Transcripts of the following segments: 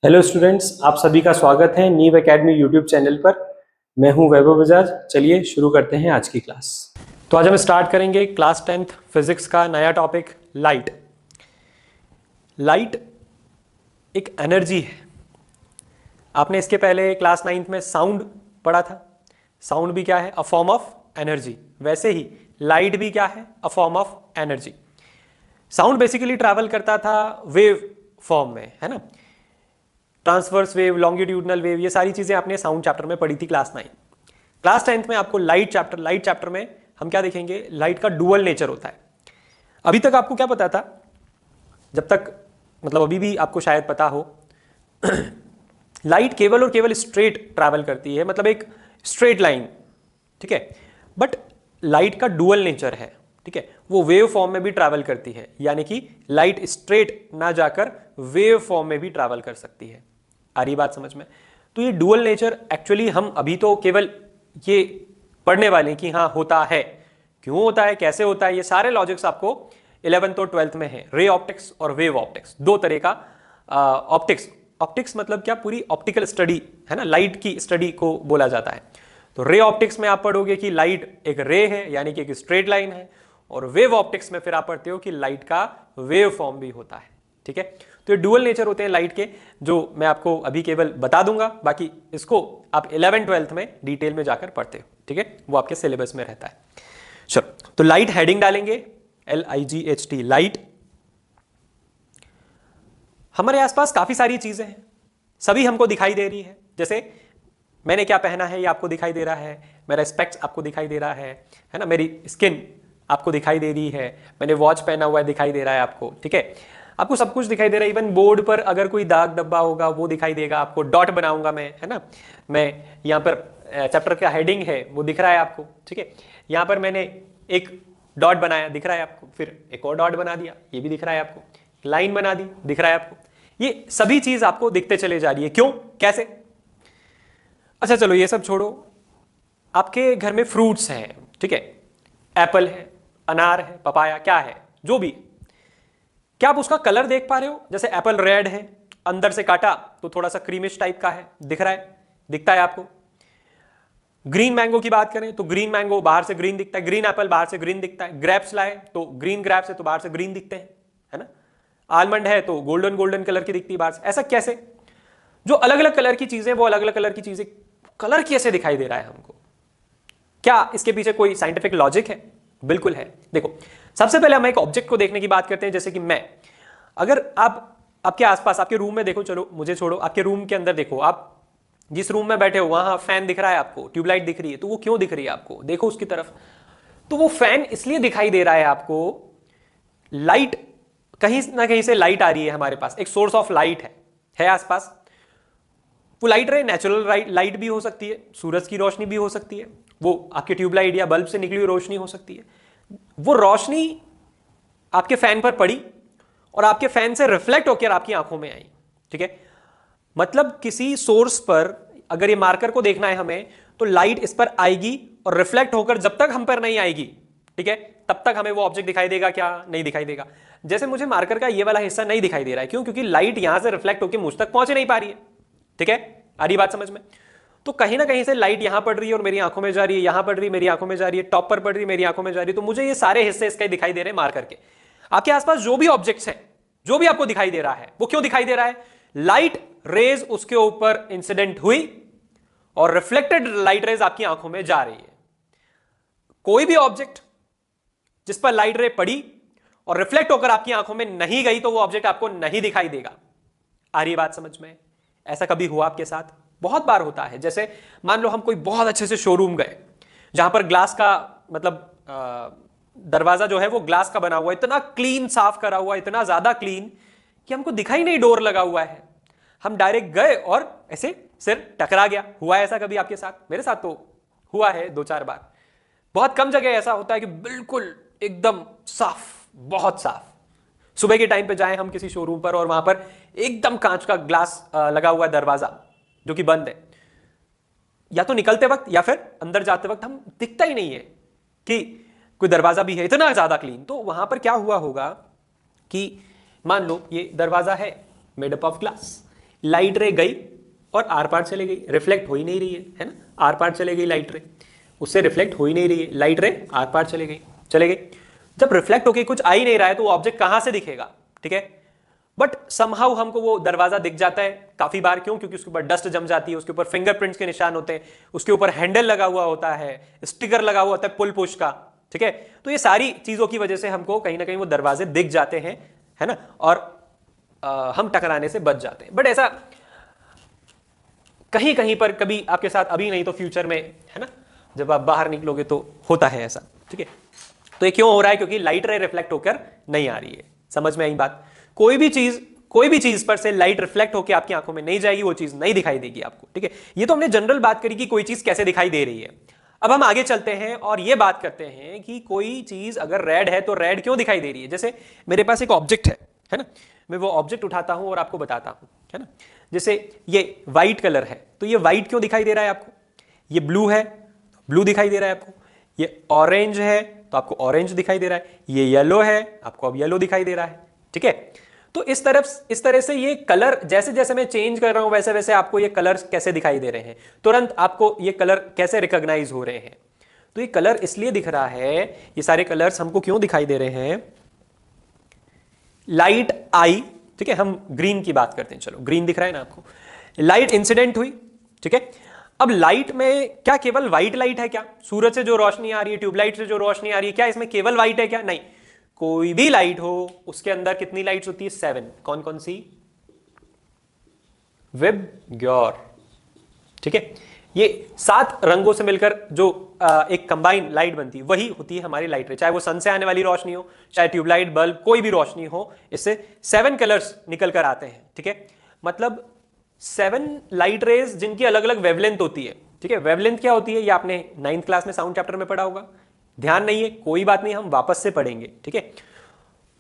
Hello students, आप सभी का स्वागत है नीव एकेडमी यूट्यूब चैनल पर। मैं हूं वैभव बजाज। चलिए शुरू करते हैं आज की क्लास। तो आज हम स्टार्ट करेंगे क्लास 10th फिजिक्स का नया टॉपिक लाइट। लाइट एक एनर्जी है। आपने इसके पहले क्लास 9th में साउंड पढ़ा था। साउंड भी क्या है? अ फॉर्म ऑफ एनर्जी। वैसे ही लाइट भी क्या है? अ form of energy. Sound basically travel करता था वेव फॉर्म में, है ना। ट्रांसवर्स वेव, लॉन्गिट्यूडनल वेव, ये सारी चीजें आपने साउंड चैप्टर में पढ़ी थी क्लास 9। क्लास 10th में आपको लाइट चैप्टर में हम क्या देखेंगे? लाइट का डुअल नेचर होता है। अभी तक आपको क्या पता था? जब तक मतलब अभी भी आपको शायद पता हो लाइट केवल और केवल स्ट्रेट ट्रैवल करती है, मतलब एक स्ट्रेट लाइन, ठीक है। बट लाइट का डुअल नेचर है, ठीक है। वो वेव फॉर्म में भी ट्रैवल करती है, यानी कि लाइट स्ट्रेट ना जाकर वेव फॉर्म में भी ट्रैवल कर सकती है। आ रही बात समझ में? तो ये डुअल नेचर एक्चुअली हम अभी तो केवल ये पढ़ने वाले हैं कि हाँ होता है, क्यों होता है, कैसे होता है। ये सारे लॉजिक्स आपको 11th और 12th में है। रे ऑप्टिक्स और वेव ऑप्टिक्स, दो तरह का ऑप्टिक्स। ऑप्टिक्स मतलब क्या? पूरी ऑप्टिकल स्टडी, है ना, लाइट की स्टडी को बोला जाता है। तो रे ऑप्टिक्स में आप पढ़ोगे कि लाइट एक रे है, यानी कि एक स्ट्रेट लाइन है। और वेव ऑप्टिक्स में फिर आप पढ़ते हो कि लाइट का वेव फॉर्म भी होता है, ठीक है। तो ये डुअल नेचर होते हैं लाइट के, जो मैं आपको अभी केवल बता दूंगा। बाकी इसको आप 11th-12th में डिटेल में जाकर पढ़ते हो, ठीक है, वो आपके सिलेबस में रहता है। चलो, तो लाइट हेडिंग डालेंगे, LIGHT, लाइट। हमारे आसपास काफी सारी चीजें हैं, सभी हमको दिखाई दे रही है। जैसे मैंने क्या पहना है ये आपको दिखाई दे रहा है, मेरा स्पेक्स आपको दिखाई दे रहा है ना, मेरी स्किन आपको दिखाई दे रही है, मैंने वॉच पहना हुआ है दिखाई दे रहा है आपको, ठीक है। आपको सब कुछ दिखाई दे रहा है। इवन बोर्ड पर अगर कोई दाग धब्बा होगा वो दिखाई देगा आपको। डॉट बनाऊंगा मैं, है ना, मैं यहाँ पर चैप्टर का हेडिंग है वो दिख रहा है आपको, ठीक है। यहाँ पर मैंने एक डॉट बनाया, दिख रहा है आपको। फिर एक और डॉट बना दिया, ये भी दिख रहा है आपको। लाइन बना दी, दिख रहा है आपको। ये सभी चीज आपको दिखते चले जा रही है। क्यों, कैसे? अच्छा चलो ये सब छोड़ो। आपके घर में फ्रूट्स हैं, ठीक है, एप्पल है, अनार है, पपाया, क्या है जो भी, क्या आप उसका कलर देख पा रहे हो? जैसे एप्पल रेड है, अंदर से काटा तो थोड़ा सा क्रीमिश टाइप का है, दिख रहा है, दिखता है आपको। ग्रीन मैंगो की बात करें तो ग्रीन मैंगो बाहर से ग्रीन दिखता है, ग्रीन एप्पल बाहर से ग्रीन दिखता है। ग्रेप्स लाए तो ग्रीन ग्रेप्स है तो बाहर से ग्रीन दिखते हैं, है ना। आलमंड है तो गोल्डन गोल्डन कलर की दिखती है बाहर से। ऐसा कैसे? जो अलग अलग कलर की चीजें, वो अलग अलग कलर की चीजें, कलर कैसे दिखाई दे रहा है हमको? क्या इसके पीछे कोई साइंटिफिक लॉजिक है? बिल्कुल है। देखो, सबसे पहले हम एक ऑब्जेक्ट को देखने की बात करते हैं। जैसे कि मैं, अगर आप आपके आसपास, आपके रूम में देखो, चलो मुझे छोड़ो, आपके रूम के अंदर देखो, आप जिस रूम में बैठे हो वहां फैन दिख रहा है आपको, ट्यूबलाइट दिख रही है, तो वो क्यों दिख रही है आपको? देखो उसकी तरफ। तो वो फैन इसलिए दिखाई दे रहा है आपको, लाइट, कहीं ना कहीं से लाइट आ रही है हमारे पास, एक सोर्स ऑफ लाइट है आसपास। वो लाइट रे नेचुरल लाइट भी हो सकती है, सूरज की रोशनी भी हो सकती है, वो आपके ट्यूबलाइट या बल्ब से निकली हुई रोशनी हो सकती है। वो रोशनी आपके फैन पर पड़ी और आपके फैन से रिफ्लेक्ट होकर आपकी आंखों में आई, ठीक है। मतलब किसी सोर्स पर अगर ये मार्कर को देखना है हमें, तो लाइट इस पर आएगी और रिफ्लेक्ट होकर जब तक हम पर नहीं आएगी, ठीक है, तब तक हमें वो ऑब्जेक्ट दिखाई देगा। क्या नहीं दिखाई देगा? जैसे मुझे मार्कर का ये वाला हिस्सा नहीं दिखाई दे रहा है, क्यों? क्योंकि लाइट यहां से रिफ्लेक्ट होकर मुझ तक पहुंच नहीं पा रही है, ठीक है। आ रही बात समझ में? तो कहीं ना कहीं से लाइट यहां पड़ रही है और मेरी आंखों में जा रही है, यहां पड़ रही है मेरी आंखों में जा रही है, टॉप पर पड़ रही है मेरी आंखों में जा रही है। तो मुझे ये सारे हिस्से इसके दिखाई दे रहे हैं मार्कर के। आपके आसपास जो भी ऑब्जेक्ट्स हैं, जो भी आपको दिखाई दे रहा है, वो क्यों दिखाई दे रहा है? लाइट रेज उसके ऊपर इंसिडेंट हुई और रिफ्लेक्टेड लाइट रेज आपकी आंखों में जा रही है। कोई भी ऑब्जेक्ट जिस पर लाइट रे पड़ी और रिफ्लेक्ट होकर आपकी आंखों में नहीं गई, तो वो ऑब्जेक्ट आपको नहीं दिखाई देगा। आ रही बात समझ में? ऐसा कभी हुआ आपके साथ? बहुत बार होता है। जैसे मान लो हम कोई बहुत अच्छे से शोरूम गए, जहां पर ग्लास का मतलब दरवाजा जो है वो ग्लास का बना हुआ, इतना क्लीन साफ करा हुआ, इतना ज्यादा क्लीन कि हमको दिखाई नहीं डोर लगा हुआ है। हम डायरेक्ट गए और ऐसे सिर टकरा गया। हुआ है ऐसा कभी आपके साथ? मेरे साथ तो हुआ है 2-4 बार। बहुत कम जगह ऐसा होता है कि बिल्कुल एकदम साफ, बहुत साफ। सुबह के टाइम पे जाएं हम किसी शोरूम पर और वहां पर एकदम कांच का ग्लास लगा हुआ है, दरवाजा जो कि बंद है। या तो निकलते वक्त या फिर अंदर जाते वक्त हम दिखता ही नहीं है कि कोई दरवाजा भी है, इतना ज्यादा क्लीन। तो वहां पर क्या हुआ होगा कि मान लो ये दरवाजा है made up of glass, light रे गई और आर पार चले गई, रिफ्लेक्ट हो ही नहीं रही है ना, आर पार चले गई लाइट रे, उससे रिफ्लेक्ट हो ही नहीं रही है, लाइट रे आर पार चले गई। जब रिफ्लेक्ट होके कुछ आ ही नहीं रहा है तो वो ऑब्जेक्ट कहां से दिखेगा, ठीक है। बट समहाउ हमको वो दरवाजा दिख जाता है काफी बार, क्यों? क्योंकि उसके ऊपर डस्ट जम जाती है, उसके ऊपर फिंगरप्रिंट्स के निशान होते हैं, उसके ऊपर हैंडल लगा हुआ होता है, स्टिकर लगा हुआ होता है पुल पुश का, ठीक है। तो ये सारी चीजों की वजह से हमको कहीं ना कहीं वो दरवाजे दिख जाते हैं, है ना, और हम टकराने से बच जाते हैं। बट ऐसा कहीं कहीं पर कभी आपके साथ, अभी नहीं तो फ्यूचर में, है ना, जब आप बाहर निकलोगे तो होता है ऐसा, ठीक है। तो ये क्यों हो रहा है? क्योंकि लाइट रे रिफ्लेक्ट होकर नहीं आ रही है। समझ में आई बात? कोई भी चीज पर से लाइट रिफ्लेक्ट होकर आपकी आंखों में नहीं जाएगी, वो चीज नहीं दिखाई देगी आपको, ठीक है। ये तो हमने जनरल बात करी कि कोई चीज कैसे दिखाई दे रही है। अब हम आगे चलते हैं और ये बात करते हैं कि कोई चीज अगर रेड है तो रेड क्यों दिखाई दे रही है। जैसे मेरे पास एक ऑब्जेक्ट है ना, मैं वो ऑब्जेक्ट उठाता हूं और आपको बताता हूं, है ना। जैसे ये व्हाइट कलर है तो ये व्हाइट क्यों दिखाई दे रहा है आपको? ये ब्लू है, ब्लू दिखाई दे रहा है आपको। ये ऑरेंज है तो आपको ऑरेंज दिखाई दे रहा है। ये येलो है, आपको अब येलो दिखाई दे रहा है, ठीक है। तो इस तरह से ये कलर जैसे जैसे मैं चेंज कर रहा हूं वैसे वैसे आपको ये कलर्स कैसे दिखाई दे रहे हैं, तुरंत आपको ये कलर कैसे रिकॉग्नाइज हो रहे हैं। तो ये कलर इसलिए दिख रहा है, ये सारे कलर्स हमको क्यों दिखाई दे रहे हैं? लाइट आई, ठीक है, हम ग्रीन की बात करते हैं, चलो ग्रीन दिख रहा है ना आपको, लाइट इंसिडेंट हुई, ठीक है। अब लाइट में क्या केवल व्हाइट लाइट है क्या? सूरज से जो रोशनी आ रही है, ट्यूबलाइट से जो रोशनी आ रही है, क्या इसमें केवल व्हाइट है क्या? नहीं, कोई भी लाइट हो उसके अंदर कितनी लाइट्स होती है? 7। कौन कौन सी? विबग्योर, ठीक है। ये 7 रंगों से मिलकर जो एक कंबाइन लाइट बनती है वही होती है हमारी लाइट रे। चाहे वो सन से आने वाली रोशनी हो, चाहे ट्यूबलाइट, बल्ब, कोई भी रोशनी हो, इससे 7 कलर्स निकल कर आते हैं, ठीक है। मतलब 7 लाइट रेज जिनकी अलग अलग वेवलेंथ होती है, ठीक है। वेवलेंथ क्या होती है ये आपने 9th क्लास में साउंड चैप्टर में पढ़ा होगा, ध्यान नहीं है कोई बात नहीं, हम वापस से पढ़ेंगे, ठीक है।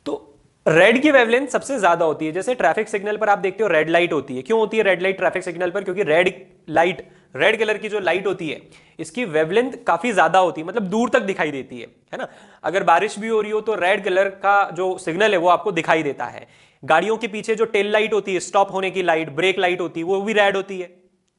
तो रेड की वेवलेंथ सबसे ज्यादा होती है। जैसे ट्रैफिक सिग्नल पर आप देखते हो रेड लाइट होती है, क्यों होती है रेड लाइट ट्रैफिक सिग्नल पर? क्योंकि रेड कलर की जो लाइट होती है इसकी वेवलेंथ काफी ज्यादा होती है, मतलब दूर तक दिखाई देती है ना। अगर बारिश भी हो रही हो तो रेड कलर का जो सिग्नल है वो आपको दिखाई देता है। गाड़ियों के पीछे जो टेल लाइट होती है, स्टॉप होने की लाइट, ब्रेक लाइट होती है, वो भी रेड होती है,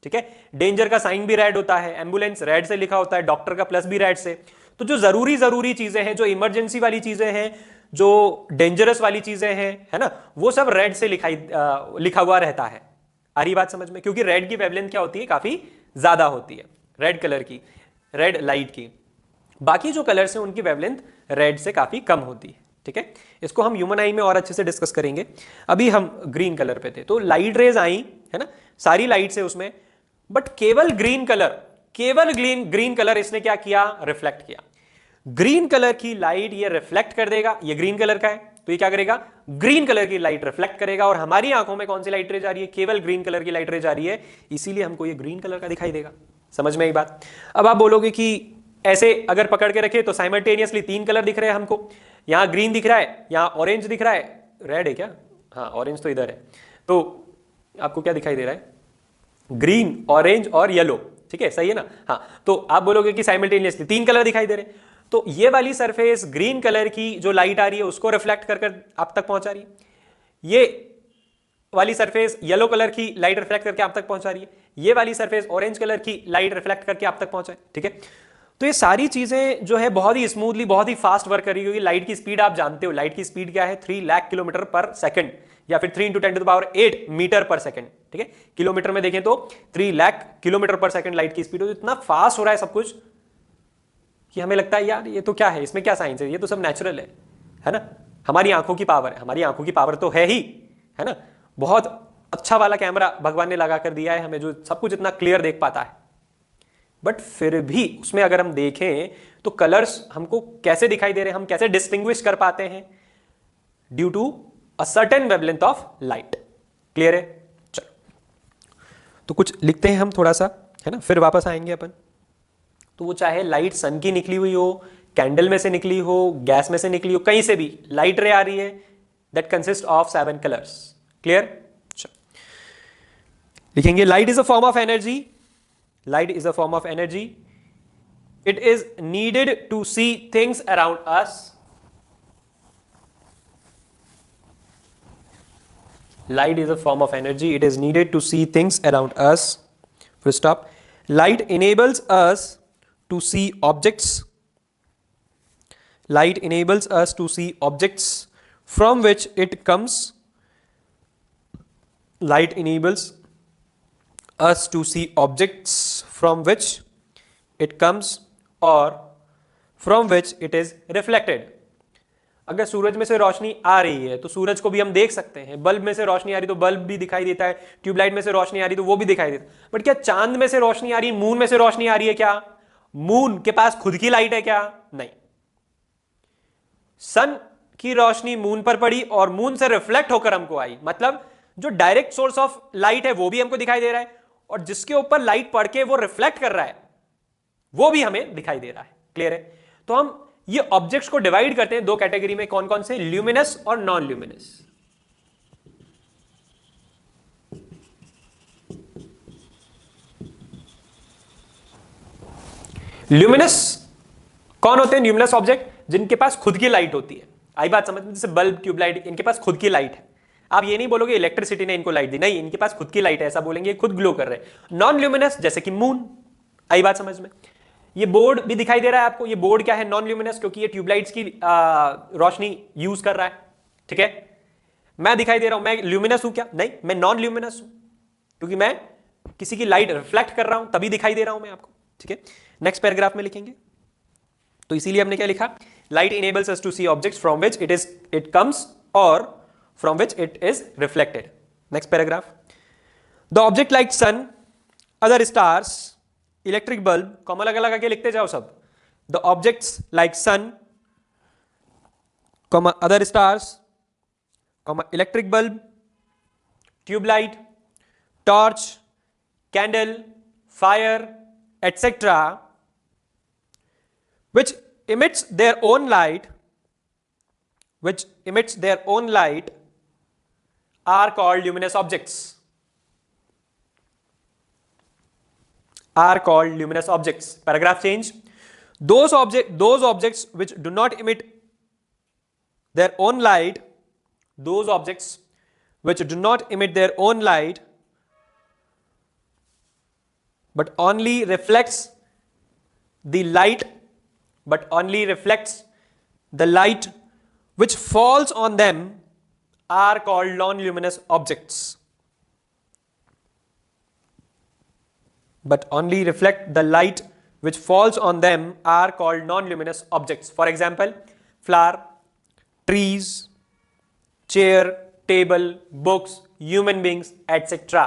ठीक है। डेंजर का साइन भी रेड होता है, एम्बुलेंस रेड से लिखा होता है, डॉक्टर का प्लस भी रेड से। तो जो जरूरी चीजें हैं, जो इमरजेंसी वाली चीजें हैं, जो डेंजरस वाली चीजें हैं, है ना, वो सब रेड से लिखा हुआ रहता है। आ रही बात समझ में? क्योंकि रेड की वेवलेंथ क्या होती है? काफी ज्यादा होती है रेड कलर की, रेड लाइट की। बाकी जो कलर्स हैं उनकी वेवलेंथ रेड से काफी कम होती है, ठीक है। इसको हम ह्यूमन आई में और अच्छे से डिस्कस करेंगे। अभी हम ग्रीन कलर पे थे, तो लाइट रेज आई, है ना, सारी लाइट से उसमें, बट केवल ग्रीन कलर इसने क्या किया? रिफ्लेक्ट किया। ग्रीन कलर की लाइट ये रिफ्लेक्ट कर देगा, ये ग्रीन कलर का है तो ये क्या करेगा? ग्रीन कलर की लाइट रिफ्लेक्ट करेगा, और हमारी आंखों में कौन सी लाइट रे जा रही है? केवल ग्रीन कलर की लाइट रे जा रही है, इसीलिए हमको ये ग्रीन कलर का दिखाई देगा। समझ में आई बात? अब आप बोलोगे कि ऐसे अगर पकड़ के रखे तो साइमल्टेनियसली 3 कलर दिख रहे हैं हमको, यहां ग्रीन दिख रहा है, यहां ऑरेंज दिख रहा है, रेड है क्या? हाँ, ऑरेंज तो इधर है। तो आपको क्या दिखाई दे रहा है? ग्रीन, ऑरेंज और येलो, ठीक है, सही है ना? हाँ, तो आप बोलोगे कि साइमल्टेनियसली 3 कलर दिखाई दे रहे हैं, तो ये वाली सरफेस ग्रीन कलर की जो लाइट आ रही है उसको रिफ्लेक्ट कर आप तक पहुंचा रही है, ये वाली सरफेस येलो कलर की लाइट रिफ्लेक्ट करके आप तक पहुंचा रही है, ये वाली सरफेस ऑरेंज कलर की लाइट रिफ्लेक्ट करके आप तक पहुंचा है, ठीक है। तो ये सारी चीजें जो है बहुत ही स्मूथली, बहुत ही फास्ट वर्क कर रही है, क्योंकि लाइट की स्पीड आप जानते हो, लाइट की स्पीड क्या है? 3 लाख किलोमीटर पर सेकंड, या फिर 3 × 10⁸ मीटर पर सेकंड, ठीक है। किलोमीटर में देखें तो 3 लाख किलोमीटर पर सेकंड लाइट की स्पीड हो। इतना फास्ट हो रहा है सब कुछ कि हमें लगता है यार ये तो क्या है, इसमें क्या साइंस है, ये तो सब नेचुरल है ना। हमारी आंखों की पावर है, हमारी आंखों की पावर तो है ही, है ना। बहुत अच्छा वाला कैमरा भगवान ने लगा कर दिया है हमें, जो सब कुछ इतना क्लियर देख पाता है। बट फिर भी उसमें अगर हम देखें तो कलर्स हमको कैसे दिखाई दे रहे हैं, हम कैसे डिस्टिंग्विश कर पाते हैं? Due to a certain wavelength of light. Clear है? चलो, तो कुछ लिखते हैं हम थोड़ा सा, है ना, फिर वापस आएंगे अपन। तो वो चाहे लाइट सन की निकली हुई हो, कैंडल में से निकली हो, गैस में से निकली हो, कहीं से भी लाइट रे आ रही है, that consist of 7 colours. Clear? लिखेंगे light is a form of energy, light is a form of energy, it is needed to see things around us, Light is a form of energy. It is needed to see things around us. Full stop. Light enables us to see objects. Light enables us to see objects from which it comes. Light enables us to see objects from which it comes or from which it is reflected. अगर सूरज में से रोशनी आ रही है तो सूरज को भी हम देख सकते हैं, बल्ब में से रोशनी आ रही तो बल्ब भी दिखाई देता है, ट्यूबलाइट में से रोशनी आ रही तो वो भी दिखाई देता है। बट क्या चांद में से रोशनी आ रही है, मून में से रोशनी आ रही है? क्या मून के पास खुद की लाइट है क्या? नहीं। सन की रोशनी मून पर पड़ी और मून से रिफ्लेक्ट होकर हमको आई, मतलब जो डायरेक्ट सोर्स ऑफ लाइट है वो भी हमको दिखाई दे रहा है और जिसके ऊपर लाइट पड़ के वो रिफ्लेक्ट कर रहा है वो भी हमें दिखाई दे रहा है। क्लियर है? तो हम ये ऑब्जेक्ट्स को डिवाइड करते हैं दो कैटेगरी में, कौन कौन से? ल्यूमिनस और नॉन ल्यूमिनस। ल्यूमिनस कौन होते हैं? ल्यूमिनस ऑब्जेक्ट जिनके पास खुद की लाइट होती है। आई बात समझ में? जैसे बल्ब, ट्यूबलाइट, इनके पास खुद की लाइट है। आप ये नहीं बोलोगे इलेक्ट्रिसिटी ने इनको लाइट दी, नहीं, इनके पास खुद की लाइट है, ऐसा बोलेंगे, खुद ग्लो कर रहे हैं। नॉन ल्यूमिनस जैसे कि मून। आई बात समझ में? ये बोर्ड भी दिखाई दे रहा है आपको, ये बोर्ड क्या है? नॉन ल्यूमिनस, क्योंकि ये ट्यूबलाइट्स की रोशनी यूज कर रहा है। ठीक है? मैं दिखाई दे रहा हूं, मैं ल्यूमिनस हूं क्या? नहीं, मैं नॉन ल्यूमिनस हूं, क्योंकि मैं किसी की लाइट रिफ्लेक्ट कर रहा हूं तभी दिखाई दे रहा हूं मैं आपको। ठीक है? नेक्स्ट पैराग्राफ में लिखेंगे, तो इसीलिए हमने क्या लिखा? Light enables us to see objects from which it comes और from which it is reflected. Next paragraph. The object like sun, other stars, electric bulb, comma लगा लगा के लिखते जाओ सब। The objects like sun, comma other stars, comma electric bulb, tube light, torch, candle, fire, etcetera, which emits their own light, are called luminous objects. Are called luminous objects. Paragraph change. Those objects which do not emit their own light, those objects which do not emit their own light, but only reflects the light which falls on them, are called non-luminous objects. But only reflect the light which falls on them are called non-luminous objects. For example, flower, trees, chair, table, books, human beings, etc.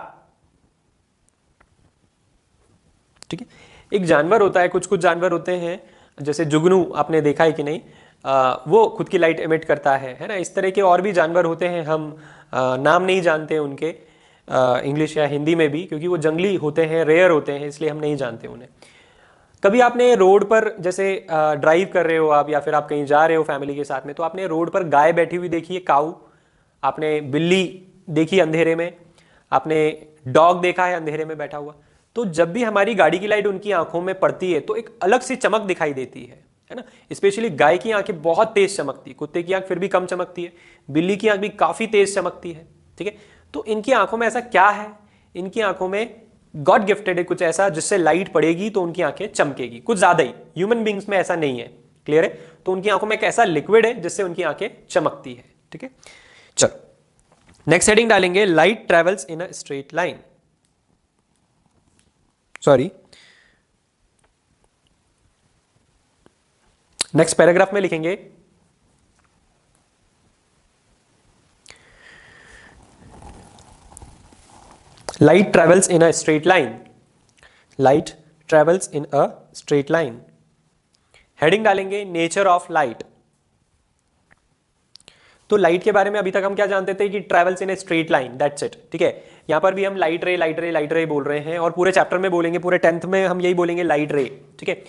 ठीक है? एक जानवर होता है, कुछ जानवर होते हैं, जैसे जुगनू, आपने देखा है कि नहीं? वो खुद की लाइट एमिट करता है ना? इस तरह के और भी जानवर होते हैं, हम नाम नहीं जानते उनके इंग्लिश या हिंदी में भी, क्योंकि वो जंगली होते हैं, रेयर होते हैं, इसलिए हम नहीं जानते उन्हें। कभी आपने रोड पर जैसे ड्राइव कर रहे हो आप, या फिर आप कहीं जा रहे हो फैमिली के साथ में, तो आपने रोड पर गाय बैठी हुई देखी है, काऊ, आपने बिल्ली देखी अंधेरे में, आपने डॉग देखा है अंधेरे में बैठा हुआ। तो जब भी हमारी गाड़ी की लाइट उनकी आंखों में पड़ती है तो एक अलग सी चमक दिखाई देती है ना? स्पेशली गाय की आंखें बहुत तेज चमकती है, कुत्ते की आंख फिर भी कम चमकती है, बिल्ली की आंख भी काफी तेज चमकती है। ठीक है? तो इनकी आंखों में ऐसा क्या है? इनकी आंखों में गॉड गिफ्टेड है कुछ ऐसा, जिससे लाइट पड़ेगी तो उनकी आंखें चमकेगी, कुछ ज्यादा ही। ह्यूमन बींग्स में ऐसा नहीं है। क्लियर है? तो उनकी आंखों में एक ऐसा लिक्विड है जिससे उनकी आंखें चमकती है। ठीक है? चलो नेक्स्ट हेडिंग डालेंगे, light travels in a straight line. Sorry, next paragraph में लिखेंगे, light travels in a straight line. Light travels in a straight line. Heading डालेंगे, नेचर ऑफ लाइट। तो लाइट के बारे में अभी तक हम क्या जानते थे कि travels in a straight line, that's it. ठीक है? यहां पर भी हम लाइट रे बोल रहे हैं और पूरे चैप्टर में बोलेंगे, पूरे 10th में हम यही बोलेंगे, लाइट रे। ठीक है?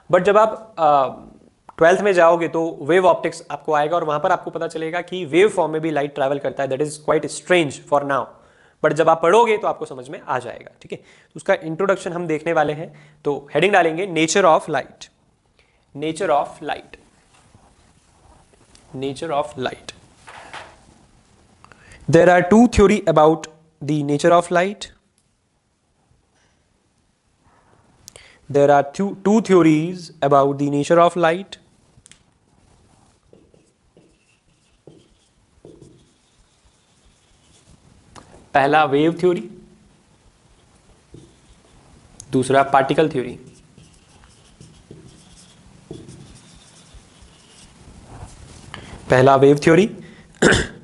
बट जब आप 12th में जाओगे तो वेव ऑप्टिक्स आपको आएगा और वहां पर आपको पता चलेगा कि वेव फॉर्म में भी लाइट ट्रैवल करता है। That is quite strange for now, but जब आप पढ़ोगे तो आपको समझ में आ जाएगा। ठीक है? तो उसका इंट्रोडक्शन हम देखने वाले हैं। तो हेडिंग डालेंगे, nature of light. Nature of light. Nature of light. There are two theory about the nature of light. There are two theories about the nature of light. पहला वेव थ्योरी, दूसरा particle theory. पहला wave theory,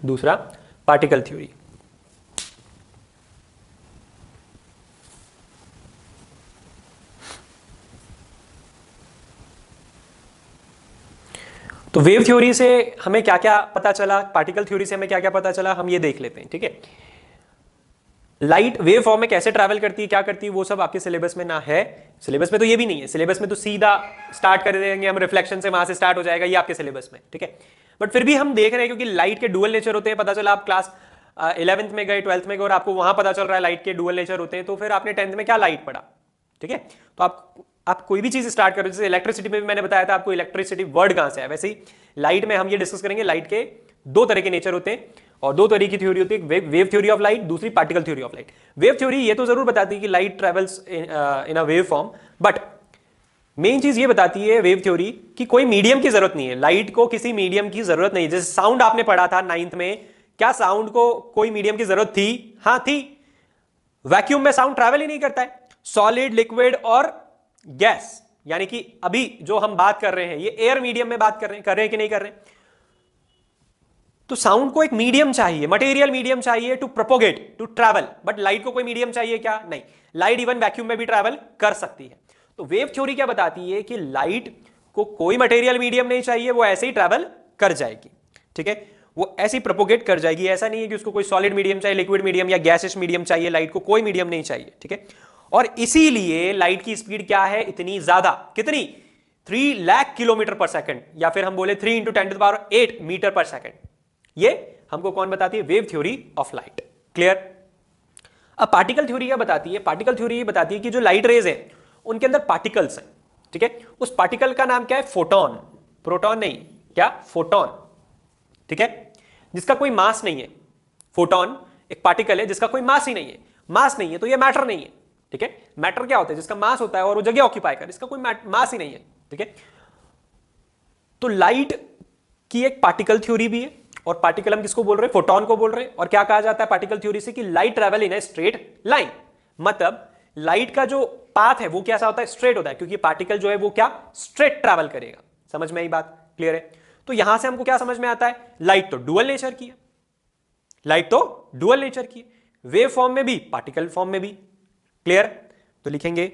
दूसरा particle theory. तो wave theory से हमें क्या क्या पता चला, पार्टिकल थ्योरी से हमें क्या क्या पता चला, हम ये देख लेते हैं। ठीक है, लाइट वेव फॉर्म में कैसे ट्रैवल करती है, क्या करती है, वो सब आपके सिलेबस में ना है। सिलेबस में तो ये भी नहीं है, सिलेबस में तो सीधा स्टार्ट कर देंगे हम, रिफ्लेक्शन से वहां से स्टार्ट हो जाएगा, ये आपके सिलेबस में। ठीक है, बट फिर भी हम देख रहे हैं क्योंकि लाइट के डुअल नेचर होते हैं। पता चला आप क्लास 11th में गए, 12th में गए और आपको वहां पता चल रहा है लाइट के डुअल नेचर होते हैं, तो फिर आपने 10th में क्या लाइट पढ़ा। ठीक है, तो आप कोई भी चीज स्टार्ट करो, जैसे इलेक्ट्रिसिटी में भी मैंने बताया था आपको इलेक्ट्रिसिटी वर्ड कहां से है, वैसे ही लाइट में हम ये डिस्कस करेंगे। लाइट के दो तरह के नेचर होते हैं और दो तरह की थ्योरी होती है, वेव थ्योरी ऑफ लाइट, दूसरी particle theory of light. Wave theory ये तो जरूर बताती है कि light travels in a wave form, but main चीज ये बताती है वेव थ्योरी कि कोई मीडियम की जरूरत नहीं है, लाइट को किसी मीडियम की जरूरत नहीं है। जैसे साउंड आपने पढ़ा था 9th में, क्या साउंड को कोई मीडियम की जरूरत थी? हाँ थी। वैक्यूम में साउंड ट्रैवल ही नहीं करता है, सॉलिड, लिक्विड और गैस, यानी कि अभी जो हम बात कर रहे हैं ये एयर मीडियम में बात कर रहे हैं कि नहीं कर रहे हैं। तो साउंड को एक मीडियम चाहिए, मटेरियल मीडियम चाहिए to propagate, to travel, but light को कोई मीडियम चाहिए क्या? नहीं, लाइट इवन वैक्यूम में भी ट्रैवल कर सकती है। तो वेव थ्योरी क्या बताती है कि लाइट को कोई मटेरियल मीडियम नहीं चाहिए, वो ऐसे ही ट्रैवल कर जाएगी। ठीक है, वो ऐसे ही प्रोपोगेट कर जाएगी। ऐसा नहीं है कि उसको कोई सॉलिड मीडियम चाहिए, लिक्विड मीडियम या गैसियस मीडियम चाहिए, लाइट को कोई मीडियम नहीं चाहिए। ठीक है, और इसीलिए लाइट की स्पीड क्या है इतनी ज्यादा, कितनी? 3 लाख किलोमीटर पर सेकंड, या फिर हम बोले 3 × 10⁸ मीटर पर सेकंड। ये हमको कौन बताती है? Wave theory of light. Clear? अब पार्टिकल थ्योरी क्या बताती है? पार्टिकल थ्योरी ये बताती है कि जो लाइट रेज है उनके अंदर पार्टिकल्स हैं। ठीक है, उस पार्टिकल का नाम क्या है? फोटोन। प्रोटॉन नहीं, क्या? फोटोन। ठीक है, जिसका कोई मास नहीं है। फोटोन एक पार्टिकल है जिसका कोई मास ही नहीं है। मास नहीं है तो ये मैटर नहीं है। ठीक है, मैटर क्या होता है? जिसका मास होता है और वो जगह ऑक्यूपाई कर, इसका कोई मास ही नहीं है। ठीक है, तो लाइट की एक पार्टिकल थ्योरी भी है, और पार्टिकल हम किसको बोल रहे हैं? फोटोन को बोल रहे हैं। और क्या कहा जाता है पार्टिकल थ्योरी से? कि light travel in a straight line, मतलब लाइट का जो पाथ है वो कैसा होता है? स्ट्रेट होता है, क्योंकि पार्टिकल जो है वो क्या? स्ट्रेट ट्रैवल करेगा। समझ में आई बात? क्लियर है? तो यहां से हमको क्या समझ में आता है? लाइट तो डुअल नेचर की है, लाइट तो डुअल नेचर की है, वेव फॉर्म में भी, पार्टिकल फॉर्म में भी। क्लियर? तो लिखेंगे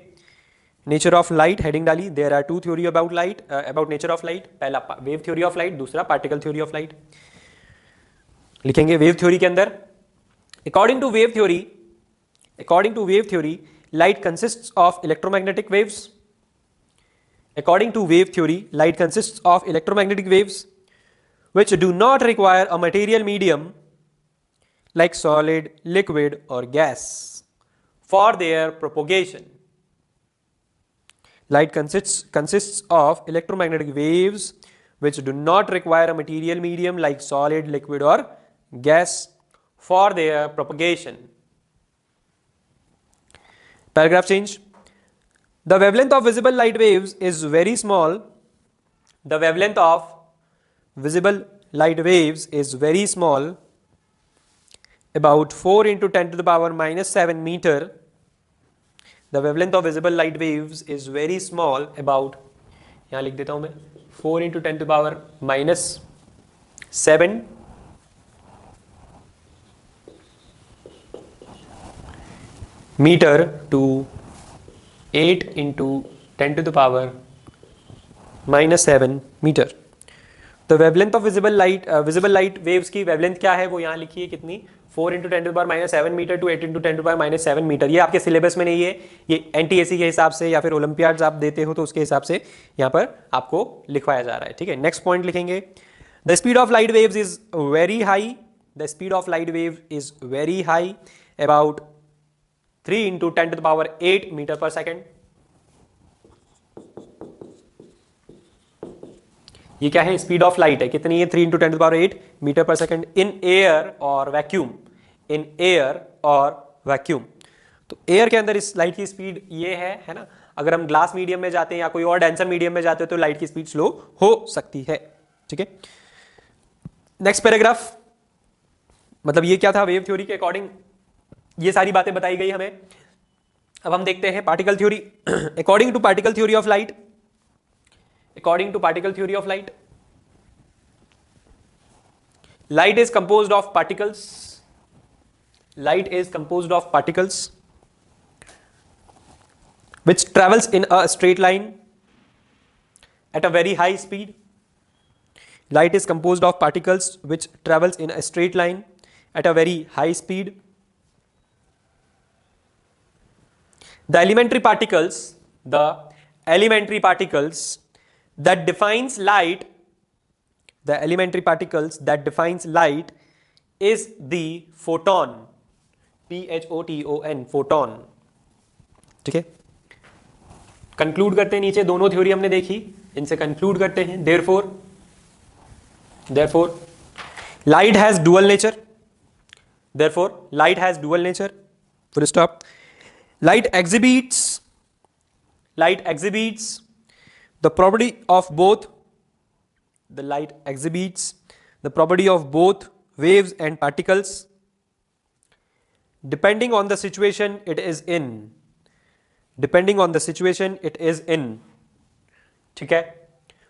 नेचर ऑफ लाइट, हेडिंग डाली, there are two theory about light, about nature of light. पहला वेव थ्योरी ऑफ लाइट, दूसरा पार्टिकल थ्योरी ऑफ लाइट। लिखेंगे वेव थ्योरी के अंदर, according to wave theory light consists of electromagnetic waves. According to wave theory light consists of electromagnetic waves which do not require a material medium like solid, liquid or gas for their propagation. Light consists of electromagnetic waves which do not require a material medium like solid, liquid or gas for their propagation. Paragraph change. The wavelength of visible light waves is very small. The wavelength of visible light waves is very small, about 4 × 10⁻⁻7 meter. The wavelength of visible light waves is very small, about, यहाँ लिख देता हूँ मैं, 4 × 10⁻⁻7 meter to 8 × 10⁻⁻7 meter. तो wavelength of visible light waves की wavelength क्या है वो यहाँ लिखिए, कितनी? 4 × 10⁻⁷ मीटर टू 8 × 10⁻⁷ मीटर। ये आपके सिलेबस में नहीं है, ये एनटीएसी के हिसाब से या फिर ओलंपियाड्स आप देते हो तो उसके हिसाब से यहाँ पर आपको लिखवाया जा रहा है। ठीक है, नेक्स्ट पॉइंट लिखेंगे, the speed of light waves is very high. The speed of light wave is very high, about 3 × 10⁸ metre per second. ये क्या है, स्पीड ऑफ लाइट है, कितनी है, 3 into 10⁸ metre per second in air और vacuum, in air और vacuum. तो air के अंदर इस लाइट की स्पीड ये है ना। अगर हम ग्लास मीडियम में जाते हैं या कोई और डेंसर मीडियम में जाते हैं तो लाइट की स्पीड स्लो हो सकती है। ठीक है, नेक्स्ट पैराग्राफ, मतलब ये क्या था, वेव थ्योरी के अकॉर्डिंग ये सारी बातें बताई गई हमें। अब हम देखते हैं particle theory. According to particle theory of light, according to particle theory of light, light is composed of particles, light is composed of particles which travels in a straight line at a very high speed. Light is composed of particles which travels in a straight line at a very high speed. The elementary particles that defines light, the elementary particles that defines light is the photon, PHOTON, photon। ठीक है, conclude करते हैं, नीचे दोनों theory हमने देखी, इनसे conclude करते हैं। therefore light has dual nature, therefore light has dual nature, full stop। light exhibits the property of both, the light exhibits the property of both waves and particles depending on the situation it is in, depending on the situation it is in। ठीक है,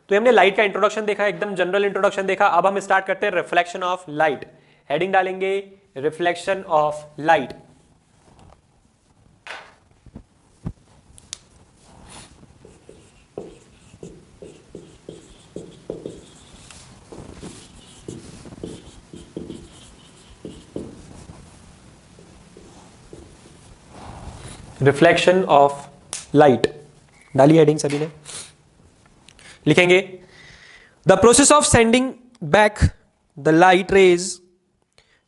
तो हमने light का introduction देखा, एकदम general introduction देखा। अब हम स्टार्ट करते हैं रिफ्लेक्शन ऑफ लाइट। हेडिंग डालेंगे reflection of light. Reflection of light डाली हेडिंग सभी ने। लिखेंगे the process of sending back the light rays,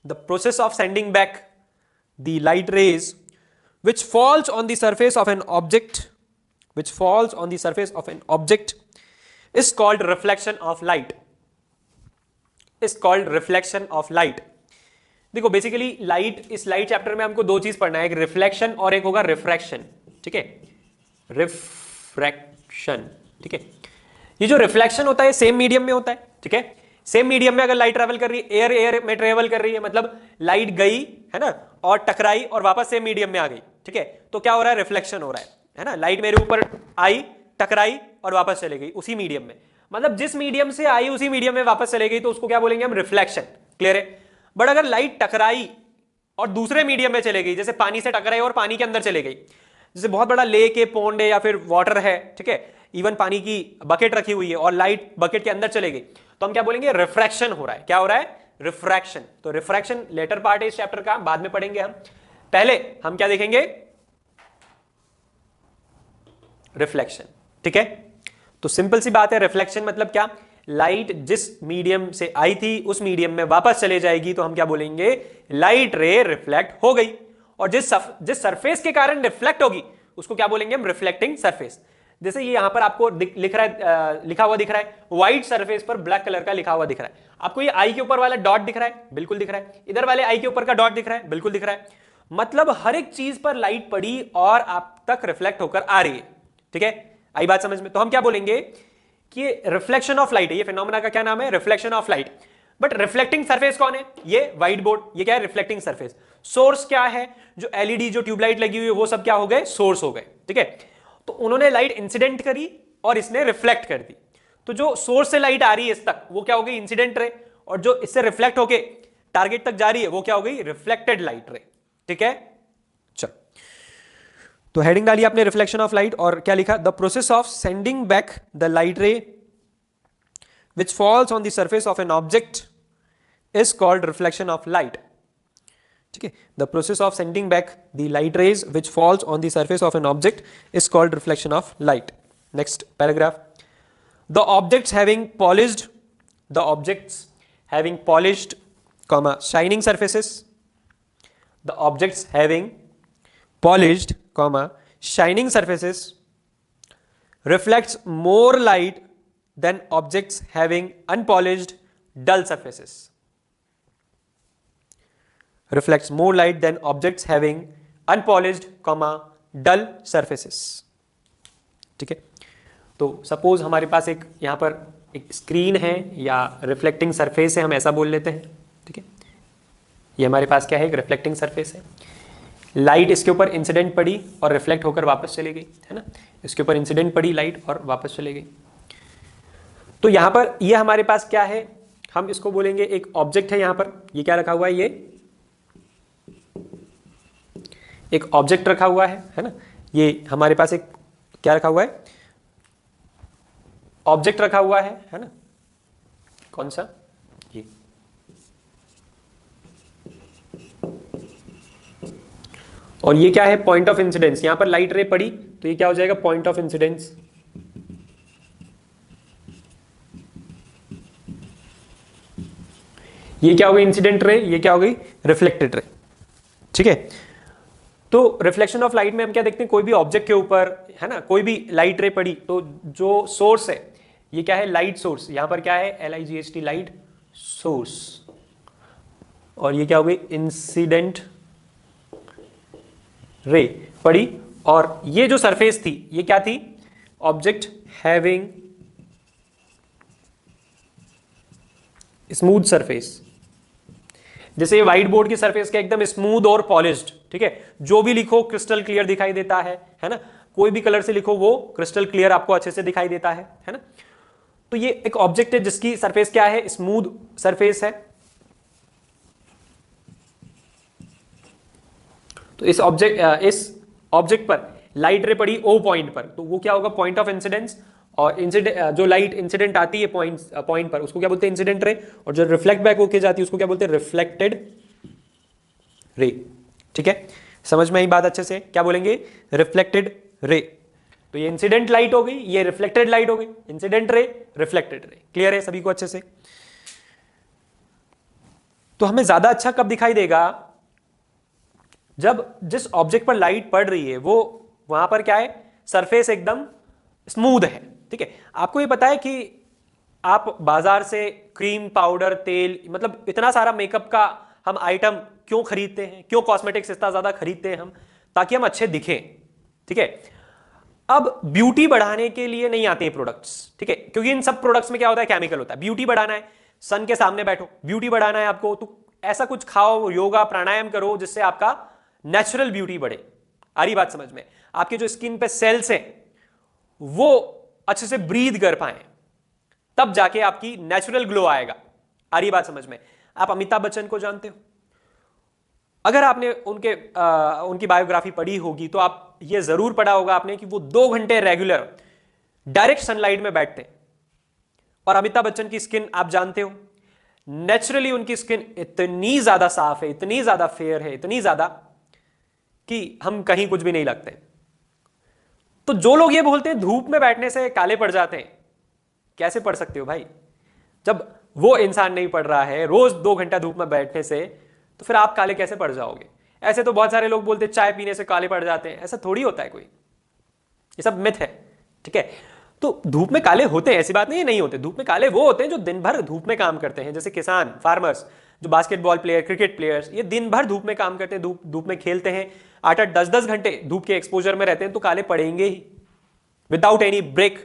the process of sending back the light rays which falls on the surface of an object, which falls on the surface of an object is called reflection of light, is called reflection of light। देखो basically light, इस light chapter में हमको दो चीज पढ़ना है, एक reflection और एक होगा रिफ्रैक्शन। ठीक है, रिफ्रैक्शन। ठीक है, ये जो रिफ्लेक्शन होता है सेम मीडियम में होता है। ठीक है, सेम मीडियम में अगर लाइट ट्रेवल कर रही है, एयर में ट्रेवल कर रही है, मतलब लाइट गई है ना और टकराई और वापस सेम मीडियम में आ गई। ठीक है, तो क्या हो रहा है, रिफ्लेक्शन हो रहा है ना। लाइट मेरे ऊपर आई, टकराई और वापस चले गई उसी मीडियम में, मतलब जिस मीडियम से आई उसी मीडियम में वापस चले गई, तो उसको क्या बोलेंगे हम, रिफ्लेक्शन। क्लियर है। बट अगर लाइट टकराई और दूसरे मीडियम में चले गई, जैसे पानी से टकराई और पानी के अंदर चले गई, जैसे बहुत बड़ा लेक है, पोंड है या फिर वाटर है, ठीक है, इवन पानी की बकेट रखी हुई है और लाइट बकेट के अंदर चले गई, तो हम क्या बोलेंगे, रिफ्रैक्शन हो रहा है। क्या हो रहा है, रिफ्रैक्शन। तो रिफ्रैक्शन लेटर पार्ट है इस चैप्टर का, बाद में पढ़ेंगे हम। पहले हम क्या देखेंगे, रिफ्लेक्शन। ठीक है, तो सिंपल सी बात है, रिफ्लेक्शन मतलब क्या, लाइट जिस मीडियम से आई थी उस मीडियम में वापस चले जाएगी, तो हम क्या बोलेंगे, लाइट रे रिफ्लेक्ट हो गई। और जिस सरफेस के कारण रिफ्लेक्ट होगी उसको क्या बोलेंगे हम, रिफ्लेक्टिंग सरफेस। जैसे ये यहां पर आपको लिखा हुआ दिख रहा है, व्हाइट सरफेस पर ब्लैक कलर का लिखा हुआ दिख रहा है। आपको ये आई के ऊपर वाला डॉट दिख रहा है, बिल्कुल दिख रहा है। इधर वाले आई के ऊपर का डॉट दिख रहा है, बिल्कुल दिख रहा है। मतलब हर एक चीज पर लाइट पड़ी और आप तक रिफ्लेक्ट होकर आ रही है। ठीक है, आई बात समझ में। तो हम क्या बोलेंगे कि रिफ्लेक्शन ऑफ लाइट है, ये फिनोमेना का क्या नाम है, reflection of light. But reflecting surface कौन है, ये व्हाइट बोर्ड, ये क्या है, रिफ्लेक्टिंग सरफेस। सोर्स क्या है, जो एलईडी जो ट्यूबलाइट लगी हुई है वो सब क्या हो गए, सोर्स हो गए। ठीक है, तो उन्होंने लाइट इंसिडेंट करी और इसने रिफ्लेक्ट कर दी, तो जो सोर्स से लाइट आ रही है इस तक वो क्या हो गई, इंसिडेंट रे, और जो इससे रिफ्लेक्ट होके टारगेट तक जा रही है वो क्या हो गई, रिफ्लेक्टेड लाइट रे। ठीक है, चलो तो हेडिंग डाली आपने रिफ्लेक्शन ऑफ लाइट और क्या लिखा, the process of sending back the light रे which falls on the surface of an object is called reflection of light। ठीक है, the process of sending back the light rays which falls on the surface of an object is called reflection of light। Next paragraph, the objects having polished comma shining surfaces, the objects having polished comma shining surfaces reflects more light than objects having unpolished dull surfaces. Reflects more light than objects having unpolished, dull surfaces. ठीक है, तो suppose हमारे पास एक यहां पर एक screen है या रिफ्लेक्टिंग सरफेस है, हम ऐसा बोल लेते हैं. ठीक है, ये हमारे पास क्या है, एक रिफ्लेक्टिंग सरफेस है. लाइट इसके ऊपर इंसिडेंट पड़ी और रिफ्लेक्ट होकर वापस चली गई, है ना. इसके ऊपर इंसिडेंट पड़ी लाइट और वापस चली गई. तो यहां पर ये हमारे पास क्या है, हम इसको बोलेंगे एक ऑब्जेक्ट है. यहां पर ये क्या रखा हुआ है, ये एक ऑब्जेक्ट रखा हुआ है ना. ये हमारे पास एक क्या रखा हुआ है, ऑब्जेक्ट रखा हुआ है ना. कौन सा, ये. और ये क्या है, पॉइंट ऑफ इंसिडेंस. यहां पर लाइट रे पड़ी तो ये क्या हो जाएगा, पॉइंट ऑफ इंसिडेंस. ये क्या हो गई, इंसिडेंट रे. ये क्या हो गई, रिफ्लेक्टेड रे. ठीक है, तो रिफ्लेक्शन ऑफ लाइट में हम क्या देखते हैं, कोई भी ऑब्जेक्ट के ऊपर, है ना, कोई भी लाइट रे पड़ी तो जो सोर्स है, ये क्या है, लाइट सोर्स. यहां पर क्या है, LIGHT, लाइट सोर्स. और ये क्या हो गई, इंसिडेंट रे पड़ी. और ये जो सरफेस थी, ये क्या थी, ऑब्जेक्ट हैविंग स्मूथ सरफेस. जैसे ये व्हाइट बोर्ड की सरफेस का एकदम स्मूथ और पॉलिश्ड. ठीक है, जो भी लिखो क्रिस्टल क्लियर दिखाई देता है ना. कोई भी कलर से लिखो वो क्रिस्टल क्लियर आपको अच्छे से दिखाई देता है ना. तो ये एक ऑब्जेक्ट है जिसकी सरफेस क्या है, स्मूथ सरफेस है. तो इस ऑब्जेक्ट पर लाइट रे पड़ी O पॉइंट पर, तो वो क्या होगा, पॉइंट ऑफ इंसिडेंस. और इंसिडेंट, जो लाइट इंसिडेंट आती है पॉइंट पर, उसको क्या बोलते हैं, इंसिडेंट रे. और जो रिफ्लेक्ट बैक होके जाती है उसको क्या बोलते हैं, रिफ्लेक्टेड रे. ठीक है, समझ में आई बात अच्छे से, क्या बोलेंगे, रिफ्लेक्टेड रे. तो ये इंसिडेंट लाइट हो गई, ये रिफ्लेक्टेड लाइट हो गई. इंसिडेंट रे, रिफ्लेक्टेड रे. क्लियर है सभी को अच्छे से. तो हमें ज्यादा अच्छा कब दिखाई देगा, जब जिस ऑब्जेक्ट पर लाइट पड़ रही है वो वहां पर क्या है, सरफेस एकदम स्मूथ है. ठीक है, आपको ये पता है कि आप बाजार से क्रीम, पाउडर, तेल, मतलब इतना सारा मेकअप का हम आइटम क्यों खरीदते हैं, क्यों कॉस्मेटिक्स इतना ज्यादा खरीदते हैं हम, ताकि हम अच्छे दिखें. ठीक है, अब ब्यूटी बढ़ाने के लिए नहीं आते हैं प्रोडक्ट्स. ठीक है, क्योंकि इन सब प्रोडक्ट्स में क्या होता है, केमिकल होता है. ब्यूटी बढ़ाना है, सन के सामने बैठो, ब्यूटी बढ़ाना है आपको, तो ऐसा कुछ खाओ, योगा प्राणायाम करो जिससे आपका नेचुरल ब्यूटी बढ़े. आ रही बात समझ में, आपके जो स्किन पे सेल्स हैं वो अच्छे से ब्रीद कर पाए, तब जाके आपकी नेचुरल ग्लो आएगा. आ रही बात समझ में. आप अमिताभ बच्चन को जानते हो, अगर आपने उनकी बायोग्राफी पढ़ी होगी तो आप ये जरूर पढ़ा होगा आपने कि वो 2 घंटे रेगुलर डायरेक्ट सनलाइट में बैठते हैं. और अमिताभ बच्चन की स्किन आप जानते हो, नेचुरली उनकी स्किन इतनी ज्यादा साफ है, इतनी ज्यादा फेयर है, इतनी ज्यादा कि हम कहीं कुछ भी नहीं लगते. तो जो लोग ये बोलते हैं धूप में बैठने से काले पड़ जाते हैं, कैसे पड़ सकते हो भाई, जब वो इंसान नहीं पड़ रहा है रोज 2 घंटा धूप में बैठने से, तो फिर आप काले कैसे पड़ जाओगे. ऐसे तो बहुत सारे लोग बोलते हैं चाय पीने से काले पड़ जाते हैं, ऐसा थोड़ी होता है कोई, ये सब मिथ है. ठीक है, तो धूप में काले होते हैं, ऐसी बात नहीं है नहीं होते. धूप में काले वो होते हैं जो दिन भर धूप में काम करते हैं, जैसे किसान, फार्मर्स, जो बास्केटबॉल प्लेयर, क्रिकेट प्लेयर्स, ये दिन भर धूप में काम करते हैं, धूप में खेलते हैं, 8-8, 10-10 घंटे धूप के एक्सपोजर में रहते हैं, तो काले पड़ेंगे ही विदाउट एनी ब्रेक.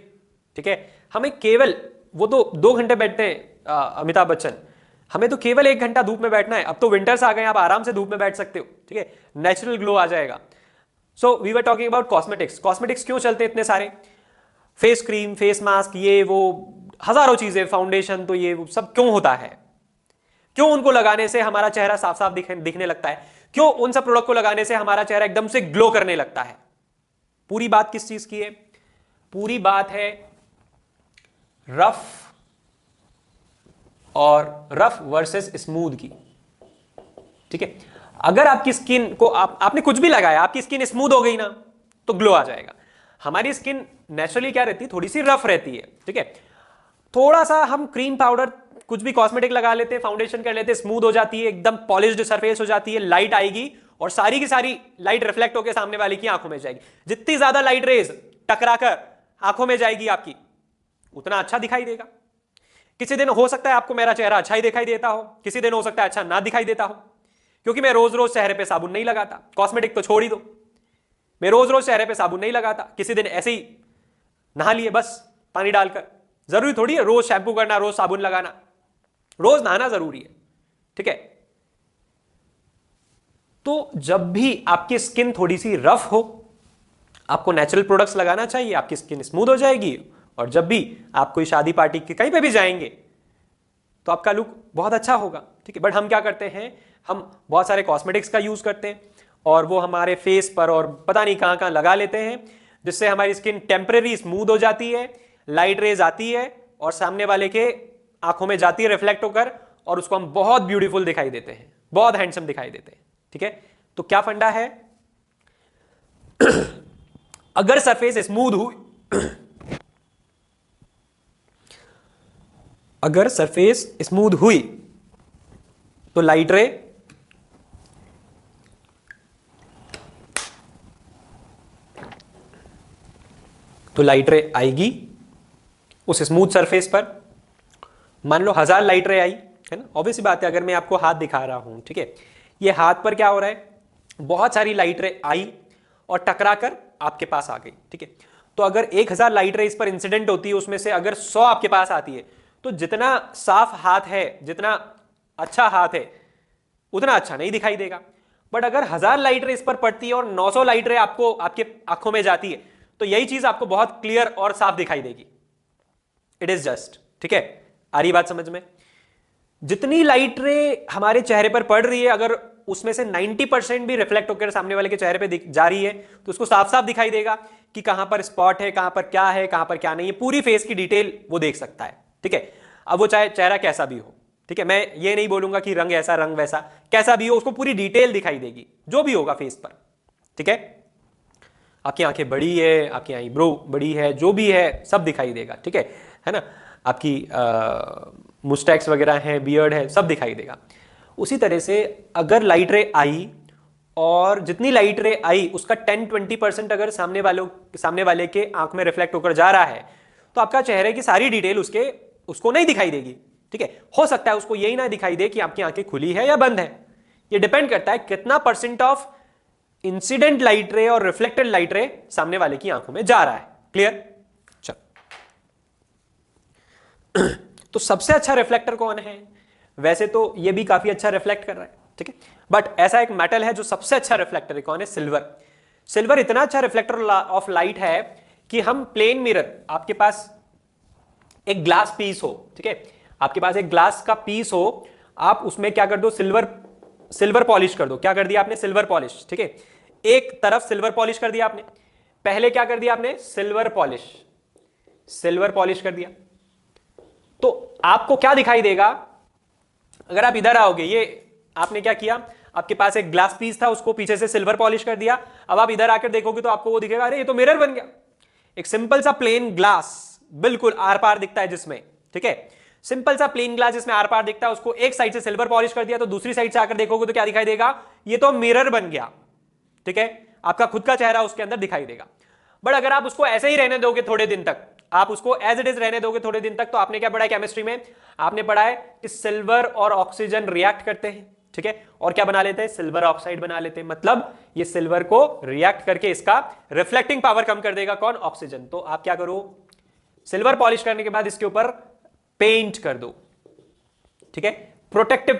ठीक है, हमें केवल, वो तो 2 घंटे बैठते हैं अमिताभ बच्चन, हमें तो केवल 1 घंटा धूप में बैठना है. अब तो विंटर्स आ गए, आप आराम से धूप में बैठ सकते हो. ठीक है, नेचुरल ग्लो आ जाएगा. So we were talking about cosmetics. Cosmetics क्यों चलते हैं इतने सारे, फेस क्रीम, फेस मास्क, ये वो हजारों चीजें, फाउंडेशन, तो ये वो सब क्यों होता है, क्यों उनको लगाने से हमारा चेहरा साफ साफ दिखने लगता है, क्यों उन सब प्रोडक्ट को लगाने से हमारा चेहरा एकदम से ग्लो करने लगता है. पूरी बात किस चीज की है, पूरी बात है रफ और रफ वर्सेस स्मूथ की. ठीक है, अगर आपकी स्किन को आपने कुछ भी लगाया, आपकी स्किन स्मूथ हो गई ना, तो ग्लो आ जाएगा. हमारी स्किन नेचुरली क्या रहती है, थोड़ी सी रफ रहती है. ठीक है, थोड़ा सा हम क्रीम, पाउडर, कुछ भी कॉस्मेटिक लगा लेते हैं, फाउंडेशन कर लेते हैं, स्मूथ हो जाती है, एकदम पॉलिश्ड सरफेस हो जाती है, लाइट आएगी और सारी की सारी लाइट रिफ्लेक्ट होकर सामने वाले की आंखों में जाएगी. जितनी ज्यादा लाइट रेज टकराकर आंखों में जाएगी आपकी, उतना अच्छा दिखाई देगा। किसी दिन हो सकता है आपको मेरा चेहरा अच्छा ही दिखाई देता हो, किसी दिन हो सकता है अच्छा ना दिखाई देता हो, क्योंकि मैं रोज रोज चेहरे पे साबुन नहीं लगाता। कॉस्मेटिक तो छोड़ ही दो, मैं रोज रोज चेहरे पे साबुन नहीं लगाता, किसी दिन ऐसे ही नहा लिए बस पानी डालकर। जरूरी थोड़ी है रोज शैम्पू करना, रोज साबुन लगाना, रोज नहाना जरूरी है, ठीक है। तो जब भी आपकी स्किन थोड़ी सी रफ हो, आपको नेचुरल प्रोडक्ट्स लगाना चाहिए, आपकी स्किन स्मूथ हो जाएगी। और जब भी आप कोई शादी पार्टी के कहीं पे भी जाएंगे तो आपका लुक बहुत अच्छा होगा, ठीक है। बट हम क्या करते हैं, हम बहुत सारे कॉस्मेटिक्स का यूज करते हैं और वो हमारे फेस पर और पता नहीं कहां कहां लगा लेते हैं, जिससे हमारी स्किन टेम्परेरी स्मूथ हो जाती है, लाइट रेज आती है और सामने वाले के आंखों में जाती है रिफ्लेक्ट होकर, और उसको हम बहुत ब्यूटीफुल दिखाई देते हैं, बहुत हैंडसम दिखाई देते हैं, ठीक है। तो क्या फंडा है, अगर सरफेस स्मूथ हुई अगर सरफेस स्मूथ हुई तो लाइट रे आएगी उस स्मूथ सरफेस पर। मान लो 1000 लाइट रे आई, है ना, ऑब्वियस बात है। अगर मैं आपको हाथ दिखा रहा हूं, ठीक है, ये हाथ पर क्या हो रहा है, बहुत सारी लाइट रे आई और टकरा कर आपके पास आ गई, ठीक है। तो अगर 1000 लाइट रे इस पर इंसिडेंट होती है, उसमें से अगर 100 आपके पास आती है, तो जितना साफ हाथ है, जितना अच्छा हाथ है, उतना अच्छा नहीं दिखाई देगा। बट अगर 1000 लाइट रे इस पर पड़ती है और 900 लाइट रे आपको आपके आंखों में जाती है, तो यही चीज आपको बहुत क्लियर और साफ दिखाई देगी। इट इज जस्ट, ठीक है, आ रही बात समझ में। जितनी लाइट रे हमारे चेहरे पर पड़ रही है, अगर उसमें से 90% भी रिफ्लेक्ट होकर सामने वाले के चेहरे पे जा रही है, तो उसको साफ साफ दिखाई देगा कि कहां पर स्पॉट है, कहां पर क्या है, कहां पर क्या नहीं है, पूरी फेस की डिटेल वो देख सकता है, ठीक है। अब वो चाहे चेहरा कैसा भी हो, ठीक है, मैं ये नहीं बोलूंगा कि रंग ऐसा रंग वैसा, कैसा भी हो उसको पूरी डिटेल दिखाई देगी, जो भी होगा फेस पर, ठीक है। आपकी आंखें बड़ी है, आपकी आईब्रो बड़ी है, जो भी है सब दिखाई देगा, ठीक है ना। आपकी मुस्टैक्स वगैरह है, बियर्ड है, सब दिखाई देगा। उसी तरह से अगर लाइट रे आई और जितनी लाइट रे आई उसका 10-20% अगर सामने वाले के आंख में रिफ्लेक्ट होकर जा रहा है, तो आपका चेहरे की सारी डिटेल उसको नहीं दिखाई देगी, ठीक है। हो सकता है उसको यही ना दिखाई दे कि आपकी आंखें खुली है या बंद है। ये डिपेंड करता है कितना % ऑफ इंसिडेंट लाइट रे और रिफ्लेक्टेड लाइट रे सामने वाले की आंखों में जा रहा है। क्लियर? चल, तो सबसे अच्छा रिफ्लेक्टर कौन है? वैसे तो ये भी काफी अच्छा रिफ्लेक्ट कर रहा है, ठीक है, बट ऐसा एक मेटल है जो सबसे अच्छा रिफ्लेक्टर है, कौन है? सिल्वर। सिल्वर इतना अच्छा रिफ्लेक्टर ऑफ लाइट है कि हम प्लेन मिरर, आपके पास एक ग्लास पीस हो, ठीक है, आपके पास एक ग्लास का पीस हो, आप उसमें क्या कर दो, सिल्वर पॉलिश कर दो। क्या कर दिया आपने? सिल्वर पॉलिश, ठीक है। एक तरफ सिल्वर पॉलिश कर दिया आपने, पहले क्या कर दिया आपने? सिल्वर पॉलिश कर दिया, तो आपको क्या दिखाई देगा? अगर आप इधर आओगे, ये आपने क्या किया, आपके पास एक ग्लास पीस था, उसको पीछे से सिल्वर पॉलिश कर दिया। अब आप इधर आकर देखोगे तो आपको वो दिखेगा, अरे ये तो मिरर बन गया। एक सिंपल सा प्लेन ग्लास, बिल्कुल आर पार दिखता है जिसमें, ठीक है, सिंपल सा प्लेन ग्लास जिसमें आर पार दिखता है, उसको एक साइड से सिल्वर पॉलिश कर दिया, तो दूसरी साइड से आकर देखोगे तो क्या दिखाई देगा? ये तो मिरर बन गया, ठीक है। आपका खुद का चेहरा उसके अंदर दिखाई देगा। बट अगर आप उसको ऐसे ही रहने दोगे थोड़े दिन तक, आप उसको एज इट इज रहने दोगे थोड़े दिन तक, तो आपने क्या पढ़ा है केमिस्ट्री में? आपने पढ़ा है कि सिल्वर और ऑक्सीजन रिएक्ट करते हैं, ठीक है, और क्या बना लेते हैं? सिल्वर ऑक्साइड बना लेते हैं। मतलब ये सिल्वर को रिएक्ट करके इसका रिफ्लेक्टिंग पावर कम कर देगा, कौन? ऑक्सीजन। तो आप क्या करो, सिल्वर पॉलिश करने के बाद इसके ऊपर पेंट कर दो, ठीक है, प्रोटेक्टिव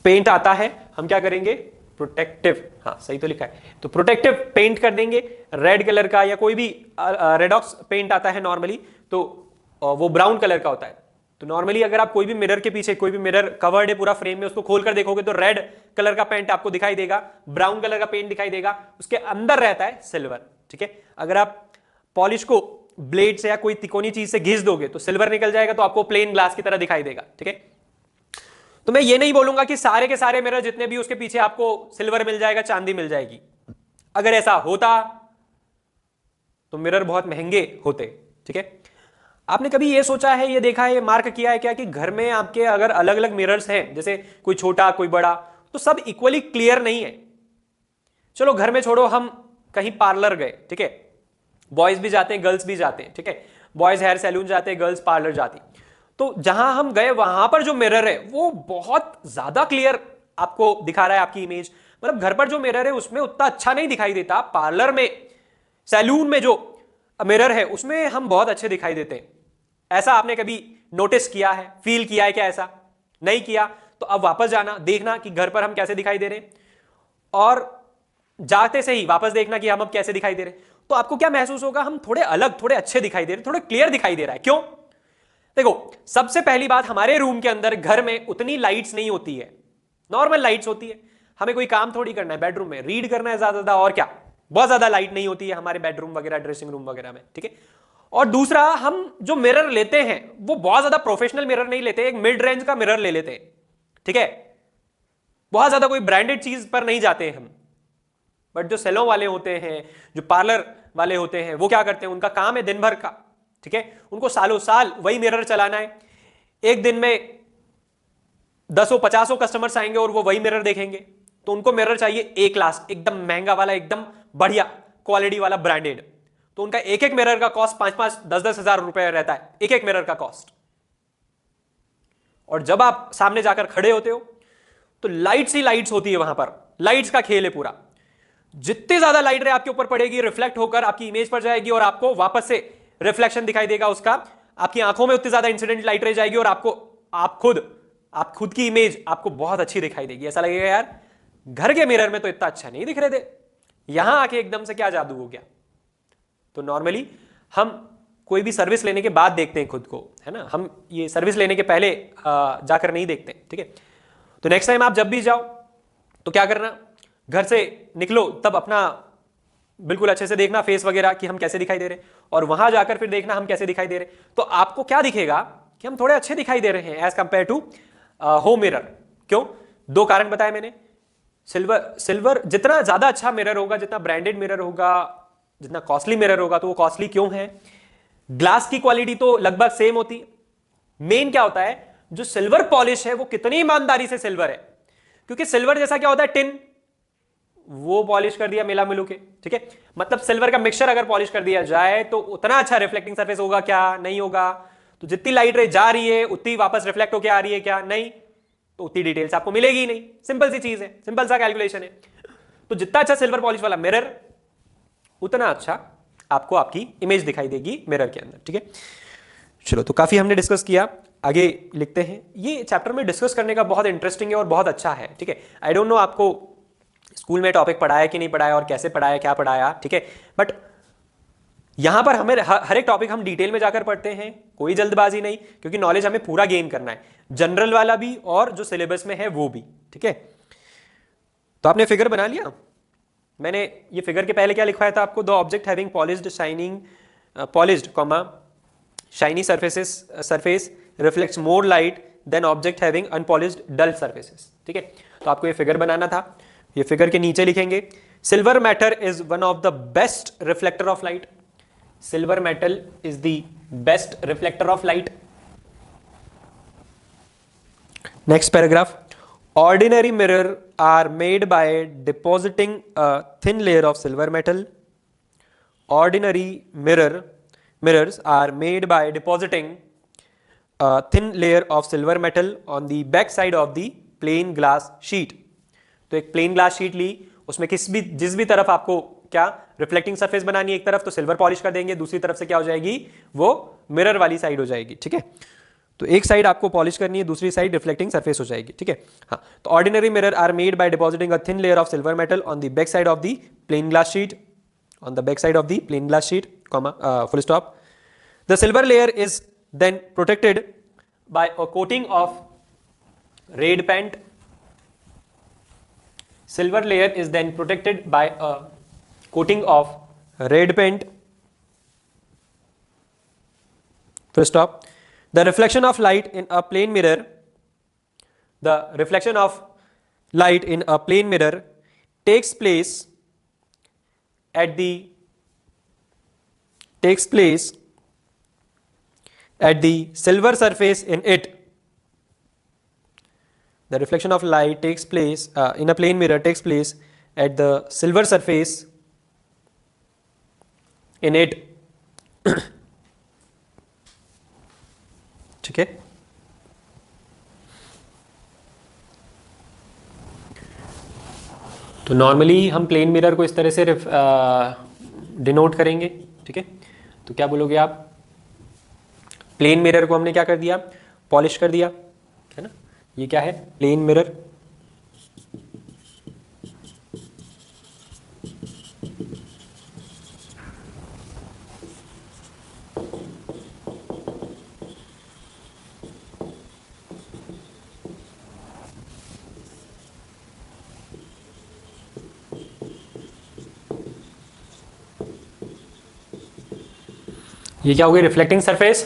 पेंट आता है। हम क्या करेंगे? प्रोटेक्टिव, हाँ सही तो लिखा है, तो प्रोटेक्टिव पेंट कर देंगे रेड कलर का, या कोई भी रेडॉक्स पेंट आता है नॉर्मली, तो वो ब्राउन कलर का होता है। तो नॉर्मली अगर आप कोई भी मिरर के पीछे, कोई भी मिरर कवर्ड है पूरा फ्रेम में, उसको खोलकर देखोगे तो रेड कलर का पेंट आपको दिखाई देगा, ब्राउन कलर का पेंट दिखाई देगा, उसके अंदर रहता है सिल्वर, ठीक है। अगर आप पॉलिश को ब्लेड से या कोई तिकोनी चीज से घिस दोगे तो सिल्वर निकल जाएगा, तो आपको प्लेन ग्लास की तरह दिखाई देगा, ठीक है। तो मैं ये नहीं बोलूंगा कि सारे के सारे मिरर जितने भी उसके पीछे आपको सिल्वर मिल जाएगा, चांदी मिल जाएगी। अगर ऐसा होता तो मिरर बहुत महंगे होते, ठीक है। आपने कभी ये सोचा है, ये देखा है, ये मार्क किया है क्या कि घर में आपके अगर अलग अलग मिरर्स हैं, जैसे कोई छोटा कोई बड़ा, तो सब इक्वली क्लियर नहीं है। चलो घर में छोड़ो, हम कहीं पार्लर गए, ठीक है, बॉयज भी जाते हैं गर्ल्स भी जाते हैं, ठीक है, बॉयज हेयर सैलून जाते हैं, गर्ल्स पार्लर जाती, तो जहां हम गए वहां पर जो मिरर है वो बहुत ज्यादा क्लियर आपको दिखा रहा है आपकी इमेज। मतलब घर पर जो मिरर है उसमें उतना अच्छा नहीं दिखाई देता, पार्लर में सैलून में जो मिरर है उसमें हम बहुत अच्छे दिखाई देते हैं। ऐसा आपने कभी नोटिस किया है, फील किया है क्या? ऐसा नहीं किया तो अब वापस जाना, देखना कि घर पर हम कैसे दिखाई दे रहे हैं, और जाते से ही वापस देखना कि हम अब कैसे दिखाई दे रहे हैं। तो आपको क्या महसूस होगा? हम थोड़े अलग, थोड़े अच्छे दिखाई दे रहे हैं, थोड़े क्लियर दिखाई दे रहा है। क्यों? देखो, सबसे पहली बात, हमारे रूम के अंदर घर में उतनी लाइट्स नहीं होती है, नॉर्मल लाइट्स होती है। हमें कोई काम थोड़ी करना है, बेडरूम में रीड करना है ज्यादा, और क्या, बहुत ज्यादा लाइट नहीं होती है हमारे बेडरूम वगैरह, ड्रेसिंग रूम वगैरह में, ठीक है। और दूसरा, हम जो मिरर लेते हैं वो बहुत ज्यादा प्रोफेशनल मिरर नहीं लेते, एक मिड रेंज का मिरर ले लेते हैं, ठीक है, बहुत ज्यादा कोई ब्रांडेड चीज पर नहीं जाते हैं हम। बट जो सैलून वाले होते हैं, जो पार्लर वाले होते हैं, वो क्या करते हैं, उनका काम है दिन भर का, ठीक है, उनको सालों साल वही मिरर चलाना है। एक दिन में 10-50 कस्टमर्स आएंगे और वो वही मिरर देखेंगे, तो उनको मिरर चाहिए ए क्लास, एकदम महंगा वाला, एकदम बढ़िया क्वालिटी वाला, ब्रांडेड। तो उनका एक एक मिरर का कॉस्ट 5-5, 10-10 हजार रुपए रहता है, एक एक मिरर का कॉस्ट। और जब आप सामने जाकर खड़े होते हो तो लाइट्स ही लाइट्स होती है वहां पर, लाइट्स का खेल है पूरा। जितनी ज्यादा लाइट रे आपके ऊपर पड़ेगी, रिफ्लेक्ट होकर आपकी इमेज पर जाएगी और आपको वापस से रिफ्लेक्शन दिखाई देगा उसका, आपकी आंखों में उतनी ज्यादा इंसिडेंट लाइट रह जाएगी और आपको आप खुद की इमेज आपको बहुत अच्छी दिखाई देगी। ऐसा लगेगा यार घर के मिरर में तो इतना अच्छा नहीं दिख रहे थे, यहां आके एकदम से क्या जादू हो गया। तो नॉर्मली हम कोई भी सर्विस लेने के बाद देखते हैं खुद को, है ना, हम ये सर्विस लेने के पहले जाकर नहीं देखते, ठीक है। तो नेक्स्ट टाइम आप जब भी जाओ तो क्या करना, घर से निकलो तब अपना बिल्कुल अच्छे से देखना फेस वगैरह कि हम कैसे दिखाई दे रहे हैं, और वहां जाकर फिर देखना हम कैसे दिखाई दे रहे हैं। तो आपको क्या दिखेगा कि हम थोड़े अच्छे दिखाई दे रहे हैं as compare to home mirror. क्यों? 2 कारण बताए मैंने। सिल्वर जितना ज्यादा अच्छा मिरर होगा, जितना ब्रांडेड मिरर होगा, जितना कॉस्टली मिरर होगा, तो वो कॉस्टली क्यों है? ग्लास की क्वालिटी तो लगभग सेम होती है। मेन क्या होता है, जो सिल्वर पॉलिश है वो कितनी ईमानदारी से सिल्वर है, क्योंकि सिल्वर जैसा क्या होता है, टिन, वो पॉलिश कर दिया मिला मिलू के, ठीक है। मतलब सिल्वर का मिक्सचर अगर पॉलिश कर दिया जाए तो उतना अच्छा रिफ्लेक्टिंग सरफेस होगा क्या? नहीं होगा। तो जितनी लाइट रे जा रही है उतनी वापस रिफ्लेक्ट होकर आ रही है क्या? नहीं। तो उतनी डिटेल्स आपको मिलेगी ही नहीं। सिंपल सी चीज है, सिंपल सा कैलकुलेशन है। तो जितना अच्छा सिल्वर पॉलिश वाला मिरर, उतना अच्छा आपको आपकी इमेज दिखाई देगी मिरर के अंदर, ठीक है। चलो, तो काफी हमने डिस्कस किया, आगे लिखते हैं। ये चैप्टर में डिस्कस करने का बहुत इंटरेस्टिंग है और बहुत अच्छा है, ठीक है। आई डोंट नो आपको स्कूल में टॉपिक पढ़ाया कि नहीं पढ़ाया और कैसे पढ़ाया, क्या पढ़ाया, ठीक है, बट यहां पर हमें हर एक टॉपिक हम डिटेल में जाकर पढ़ते हैं, कोई जल्दबाजी नहीं, क्योंकि नॉलेज हमें पूरा गेन करना है, जनरल वाला भी और जो सिलेबस में है वो भी, ठीक है। तो आपने फिगर बना लिया। मैंने ये फिगर के पहले क्या लिखवाया था आपको, the object having polished shiny surface reflects more light than object having unpolished dull surfaces, ठीक है। तो आपको ये फिगर बनाना था। ये फिगर के नीचे लिखेंगे, silver metal is one of the best reflector of light. Silver metal is the best reflector of light. Next paragraph, ordinary mirror are made by depositing a thin layer of silver metal. Ordinary mirrors are made by depositing a thin layer of silver metal on the back side of the plain glass sheet. तो एक plane glass sheet ली, उसमें जिस भी तरफ आपको क्या reflecting surface बनानी है, एक तरफ तो सिल्वर पॉलिश कर देंगे, दूसरी तरफ से क्या हो जाएगी, वो मिरर वाली साइड हो जाएगी, ठीक है। तो एक साइड आपको पॉलिश करनी है, दूसरी साइड रिफ्लेक्टिंग सरफेस हो जाएगी, ठीक है। हाँ, तो ordinary mirror are made by depositing a thin layer of silver metal on the back side of the plane glass sheet, on the back side of the plane glass sheet, full stop. The silver layer is then protected by a coating of red paint. Silver layer is then protected by a coating of red paint. Full stop. The reflection of light in a plane mirror, the reflection of light in a plane mirror takes place at the silver surface in it. The reflection of light takes place in a plane mirror takes place at the silver surface इनेट, ठीक है। तो normally हम plane mirror को इस तरह से denote करेंगे, ठीक है। तो क्या बोलोगे आप, प्लेन मिरर को हमने क्या कर दिया, पॉलिश कर दिया, है ना। ये क्या है, प्लेन मिरर। ये क्या हो गई, रिफ्लेक्टिंग सरफेस,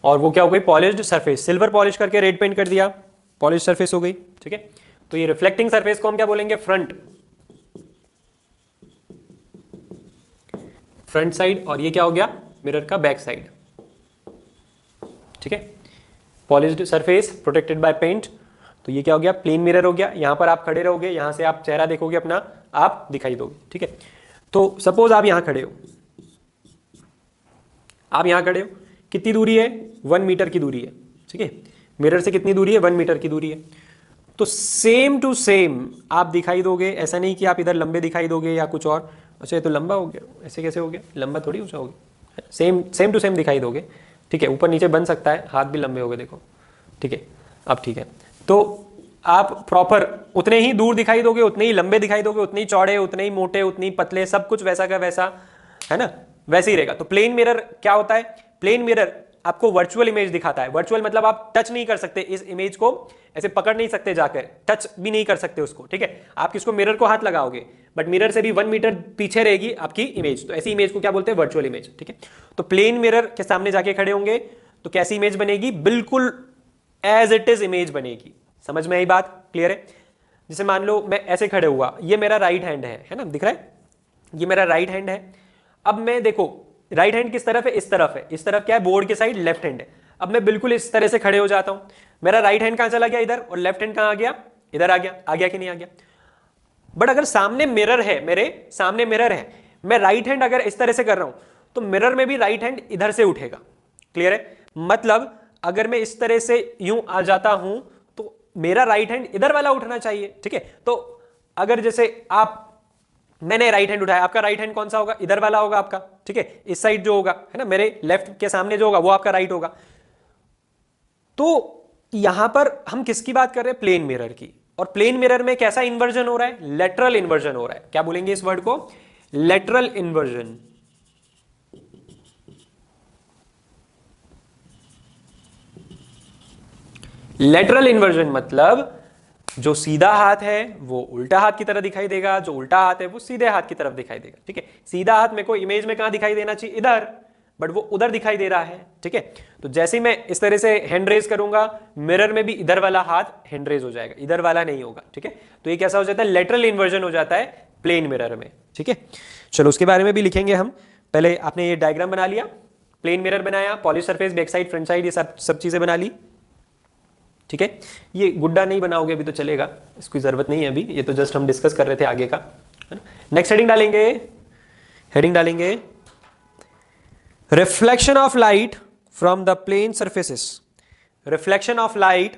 और वो क्या हो गई, पॉलिश्ड सरफेस। सिल्वर पॉलिश करके रेड पेंट कर दिया, पॉलिश सरफेस हो गई, ठीक है। तो ये रिफ्लेक्टिंग सरफेस को हम क्या बोलेंगे, फ्रंट, फ्रंट साइड। और ये क्या हो गया, मिरर का बैक साइड, ठीक है। Polished surface protected by paint. तो ये क्या हो गया, प्लेन मिरर हो गया। यहां पर आप खड़े रहोगे, यहां से आप चेहरा देखोगे अपना, आप दिखाई दोगे, ठीक है। तो सपोज आप यहां खड़े हो, आप यहां खड़े हो, कितनी दूरी है, 1 मीटर की दूरी है, ठीक है। मिरर से कितनी दूरी है, 1 मीटर की दूरी है। तो सेम टू सेम आप दिखाई दोगे, ऐसा नहीं कि आप इधर लंबे दिखाई दोगे या कुछ और। अच्छा ये तो लंबा हो गया, ऐसे कैसे हो गया, लंबा थोड़ी ऊंचा हो गया, सेम टू सेम दिखाई दोगे, ठीक है। ऊपर नीचे बन सकता है, हाथ भी लंबे हो गए, देखो, ठीक है। अब ठीक है, तो आप प्रॉपर उतने ही दूर दिखाई दोगे, उतने ही लंबे दिखाई दोगे, उतने ही चौड़े, उतने ही मोटे, उतने ही पतले, सब कुछ वैसा का वैसा, है ना, वैसे ही रहेगा। तो प्लेन मिरर क्या होता है, प्लेन मिरर आपको वर्चुअल इमेज दिखाता है। वर्चुअल मतलब आप टच नहीं कर सकते इस इमेज को, ऐसे पकड़ नहीं सकते जाकर, टच भी नहीं कर सकते उसको, ठीक है। आप किसको, मिरर को हाथ लगाओगे, बट मिरर से भी 1 मीटर पीछे रहेगी आपकी इमेज। तो ऐसी इमेज को क्या बोलते हैं, वर्चुअल इमेज, ठीक है। तो प्लेन मिरर के सामने जाके खड़े होंगे तो कैसी इमेज बनेगी, बिल्कुल एज इट इज इमेज बनेगी। समझ में आई बात, क्लियर है। जैसे मान लो मैं ऐसे खड़े हुआ, ये मेरा राइट हैंड है ना, दिख रहा है, ये मेरा राइट हैंड है। अब मैं देखो, राइट हैंड किस तरफ है, इस तरफ है, इस तरफ क्या है, बोर्ड के साइड लेफ्ट हैंड है। अब मैं बिल्कुल इस तरह से खड़े हो जाता हूं, मेरा राइट हैंड कहां चला गया, इधर, और लेफ्ट हैंड कहां आ गया, इधर आ गया कि नहीं आ गया। बट अगर सामने मिरर है, मेरे सामने मिरर है, मैं राइट हैंड अगर इस तरह से कर रहा हूं तो मिरर में भी राइट हैंड इधर से उठेगा, क्लियर है। मतलब अगर मैं इस तरह से यूं आ जाता हूं तो मेरा राइट हैंड इधर वाला उठना चाहिए, ठीक है। तो अगर जैसे आप, मैंने राइट हैंड उठाया, आपका राइट हैंड कौन सा होगा, इधर वाला होगा आपका, ठीक है। इस साइड जो होगा, है ना, मेरे लेफ्ट के सामने जो होगा वो आपका राइट होगा। तो यहां पर हम किसकी बात कर रहे हैं, प्लेन मिरर की। और प्लेन मिरर में कैसा इन्वर्जन हो रहा है, लेटरल इन्वर्जन हो रहा है। क्या बोलेंगे इस वर्ड को, लेटरल इन्वर्जन। लेटरल इन्वर्जन मतलब जो सीधा हाथ है वो उल्टा हाथ की तरह दिखाई देगा, जो उल्टा हाथ है वो सीधे हाथ की तरफ दिखाई देगा, ठीक है। सीधा हाथ मेरे को इमेज में कहां दिखाई देना चाहिए, इधर, बट वो उधर दिखाई दे रहा है, ठीक है। तो जैसे ही मैं इस तरह से हैंड रेज करूंगा, मिरर में भी इधर वाला हाथ हैंड रेज हो जाएगा, इधर वाला नहीं होगा, ठीक है। तो ये कैसा हो जाता है, लेटरल इन्वर्जन हो जाता है प्लेन मिरर में, ठीक है। चलो उसके बारे में भी लिखेंगे हम। पहले आपने ये डायग्राम बना लिया, प्लेन मिरर बनाया, polish surface, back side, front side, ये सब चीजें बना ली, ठीक है। ये गुड्डा नहीं बनाओगे अभी तो चलेगा, इसकी जरूरत नहीं है अभी, ये तो जस्ट हम डिस्कस कर रहे थे आगे का, है ना। नेक्स्ट हेडिंग डालेंगे, हेडिंग डालेंगे reflection of light from the plane surfaces, reflection of light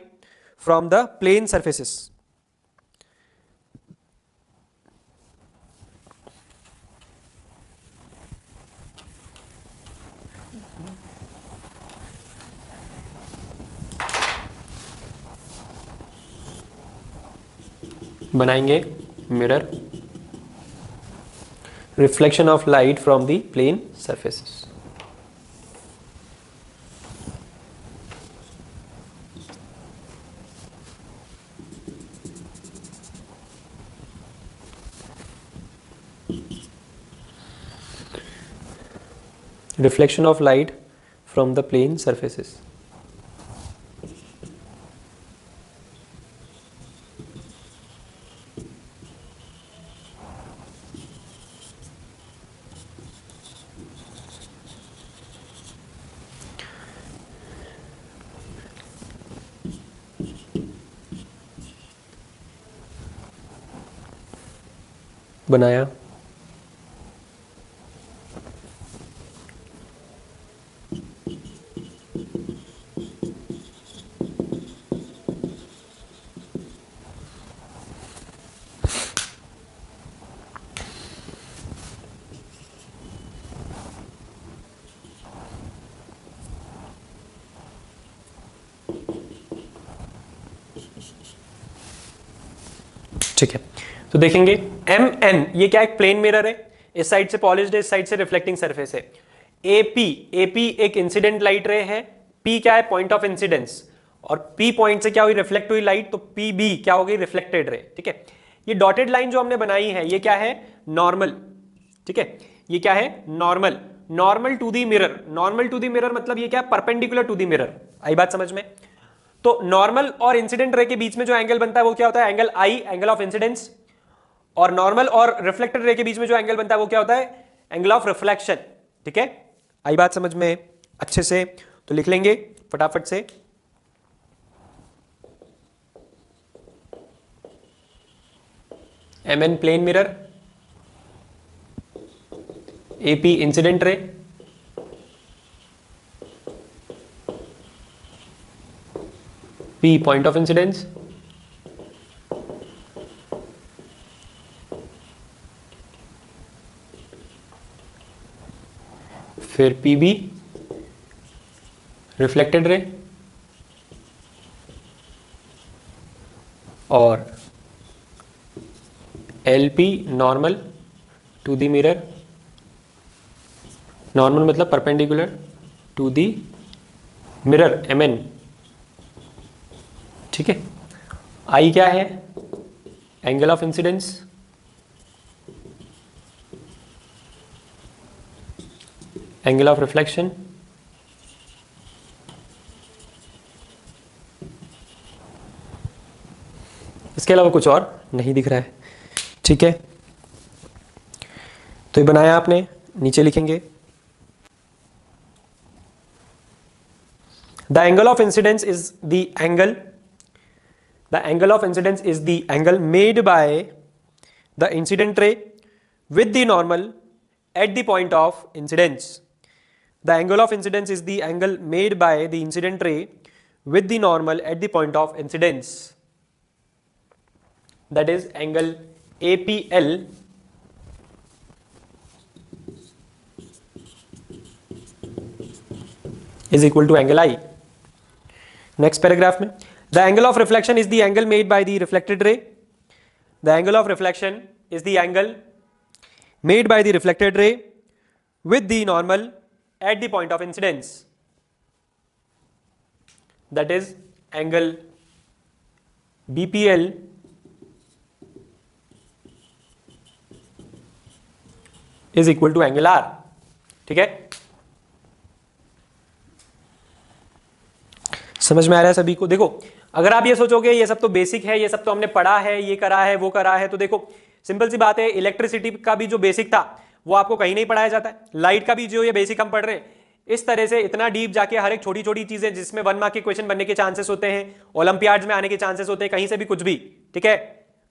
from the plane surfaces. बनाएंगे mirror, reflection of light from the plane surfaces. Reflection of light from the plane surfaces. बनाया, ठीक है, तो देखेंगे M N, ये क्या एक plane mirror है, इस साइड से पॉलिश्ड है, इस साइड से रिफ्लेक्टिंग सरफेस है। एपी, एपी एक इंसिडेंट लाइट रे है, पी क्या है पॉइंट ऑफ इंसिडेंस, और पी पॉइंट से क्या हुई रिफ्लेक्ट हुई लाइट, तो पी बी क्या हो गई रिफ्लेक्टेड रे। ठीक है, ये डॉटेड लाइन जो हमने बनाई है ये क्या है नॉर्मल। ठीक है, ये क्या है normal, normal to the mirror, normal to the mirror मतलब ये क्या परपेंडिकुलर टू दी मिरर, आई बात समझ में। तो नॉर्मल और इंसिडेंट रे के बीच में जो एंगल बनता है वो क्या होता है angle I, angle of incidence, और नॉर्मल और रिफ्लेक्टेड रे के बीच में जो एंगल बनता है वो क्या होता है एंगल ऑफ रिफ्लेक्शन। ठीक है, आई बात समझ में अच्छे से, तो लिख लेंगे फटाफट से। M N plane mirror, AP incident ray, P point of incidence, फिर पी बी रिफ्लेक्टेड रे, और L P normal to the mirror, normal मतलब perpendicular to the mirror M N. ठीक है, आई क्या है angle of incidence, angle of reflection, इसके अलावा कुछ और नहीं दिख रहा है। ठीक है, तो ये बनाया आपने, नीचे लिखेंगे the angle of incidence is the angle, the angle of incidence is the angle made by the incident रे with the normal at the point of incidence. The angle of incidence is the angle made by the incident ray with the normal at the point of incidence. That is angle APL is equal to angle I. Next paragraph में the angle of reflection is the angle made by the reflected ray. The angle of reflection is the angle made by the reflected ray with the normal at the point of incidence. That is angle BPL is equal to angle R. ठीक है, समझ में आ रहा है सभी को। देखो अगर आप ये सोचोगे ये सब तो बेसिक है, ये सब तो हमने पढ़ा है, ये करा है वो करा है, तो देखो सिंपल सी बात है, इलेक्ट्रिसिटी का भी जो बेसिक था वो आपको कहीं नहीं पढ़ाया जाता है, लाइट का भी जो ये बेसिक हम पढ़ रहे हैं, इस तरह से इतना डीप जाके हर एक छोटी छोटी चीजें जिसमें 1 मार्क के क्वेश्चन बनने के चांसेस होते हैं, ओलंपियाड्स में आने के चांसेस होते हैं, कहीं से भी कुछ भी, ठीक है,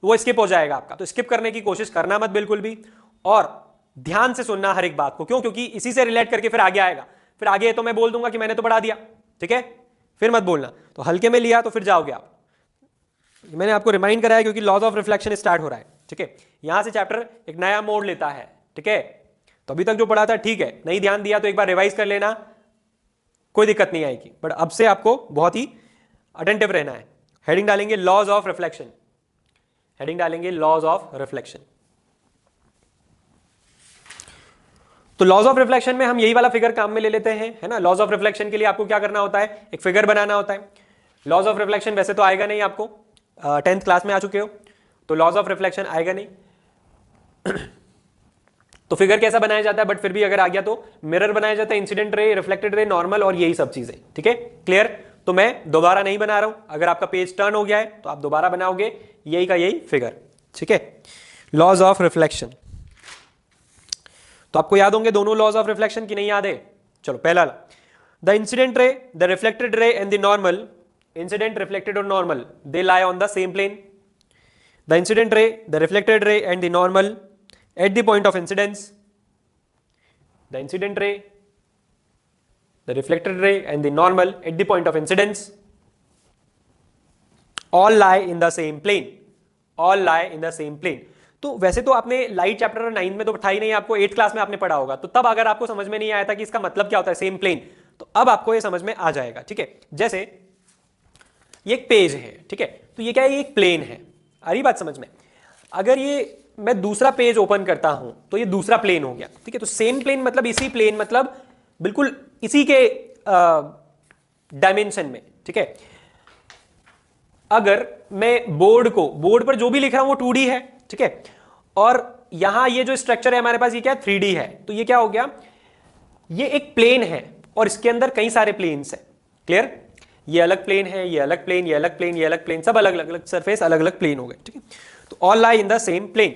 वो स्किप हो जाएगा आपका। तो स्किप करने की कोशिश करना मत बिल्कुल भी, और ध्यान से सुनना हर एक बात को। क्यों? क्योंकि इसी से रिलेट करके फिर आगे आएगा, फिर आगे तो मैं बोल दूंगा कि मैंने तो पढ़ा दिया, ठीक है, फिर मत बोलना। तो हल्के में लिया तो फिर जाओगे आप, मैंने आपको रिमाइंड कराया क्योंकि लॉज ऑफ रिफ्लेक्शन स्टार्ट हो रहा है, ठीक है, यहां से चैप्टर एक नया मोड़ लेता है, ठीक है। तो अभी तक जो पढ़ा था ठीक है, नहीं ध्यान दिया तो एक बार रिवाइज कर लेना, कोई दिक्कत नहीं आएगी, बट अब से आपको बहुत ही अटेंटिव रहना है। हेडिंग डालेंगे लॉज ऑफ रिफ्लेक्शन, हेडिंग डालेंगे लॉज ऑफ रिफ्लेक्शन। तो लॉज ऑफ रिफ्लेक्शन में हम यही वाला फिगर काम में ले लेते हैं, है ना। लॉज ऑफ रिफ्लेक्शन के लिए आपको क्या करना होता है, एक फिगर बनाना होता है। लॉज ऑफ रिफ्लेक्शन वैसे तो आएगा नहीं आपको, 10th क्लास में आ चुके हो, तो लॉज ऑफ रिफ्लेक्शन आएगा नहीं। तो फिगर कैसा बनाया जाता है, बट फिर भी अगर आ गया तो मिरर बनाया जाता है, इंसिडेंट रे, रिफ्लेक्टेड रे, नॉर्मल, और यही सब चीजें, ठीक है, क्लियर। तो मैं दोबारा नहीं बना रहा हूं, अगर आपका पेज टर्न हो गया है तो आप दोबारा बनाओगे यही का यही फिगर, ठीक है। लॉज ऑफ रिफ्लेक्शन तो आपको याद होंगे दोनों लॉज ऑफ रिफ्लेक्शन की, नहीं याद है? चलो पहला, the incident ray, the reflected ray and the normal, incident, reflected और normal, they lie on the same plane. The incident ray, the reflected ray and the normal at the point of incidence, the incident ray, the reflected ray and the normal at the point of incidence all lie in the same plane, all lie in the same plane। तो वैसे तो आपने light chapter 9 में तो पढ़ा ही नहीं, आपको 8th class में आपने पढ़ा होगा, तो तब अगर आपको समझ में नहीं आया था कि इसका मतलब क्या होता है सेम प्लेन, तो अब आपको ये समझ में आ जाएगा, ठीक है। जैसे ये एक पेज है, ठीक है, तो ये क्या है, ये एक प्लेन है, आ रही बात समझ में। अगर ये मैं दूसरा पेज ओपन करता हूं तो ये दूसरा प्लेन हो गया, ठीक है। तो सेम प्लेन मतलब इसी प्लेन मतलब बिल्कुल इसी के डायमेंशन में, ठीक है। अगर मैं बोर्ड पर जो भी लिख रहा हूं वो 2D है, ठीक है, और यहां ये जो स्ट्रक्चर है हमारे पास ये क्या 3D है, तो ये क्या हो गया, ये एक प्लेन है और इसके अंदर कई सारे प्लेन्स हैं। क्लियर? ये अलग प्लेन है, ये अलग प्लेन, ये अलग प्लेन, ये अलग प्लेन, सब अलग अलग सरफेस, अलग अलग प्लेन हो गए, ठीक है। तो all lie in the same plane.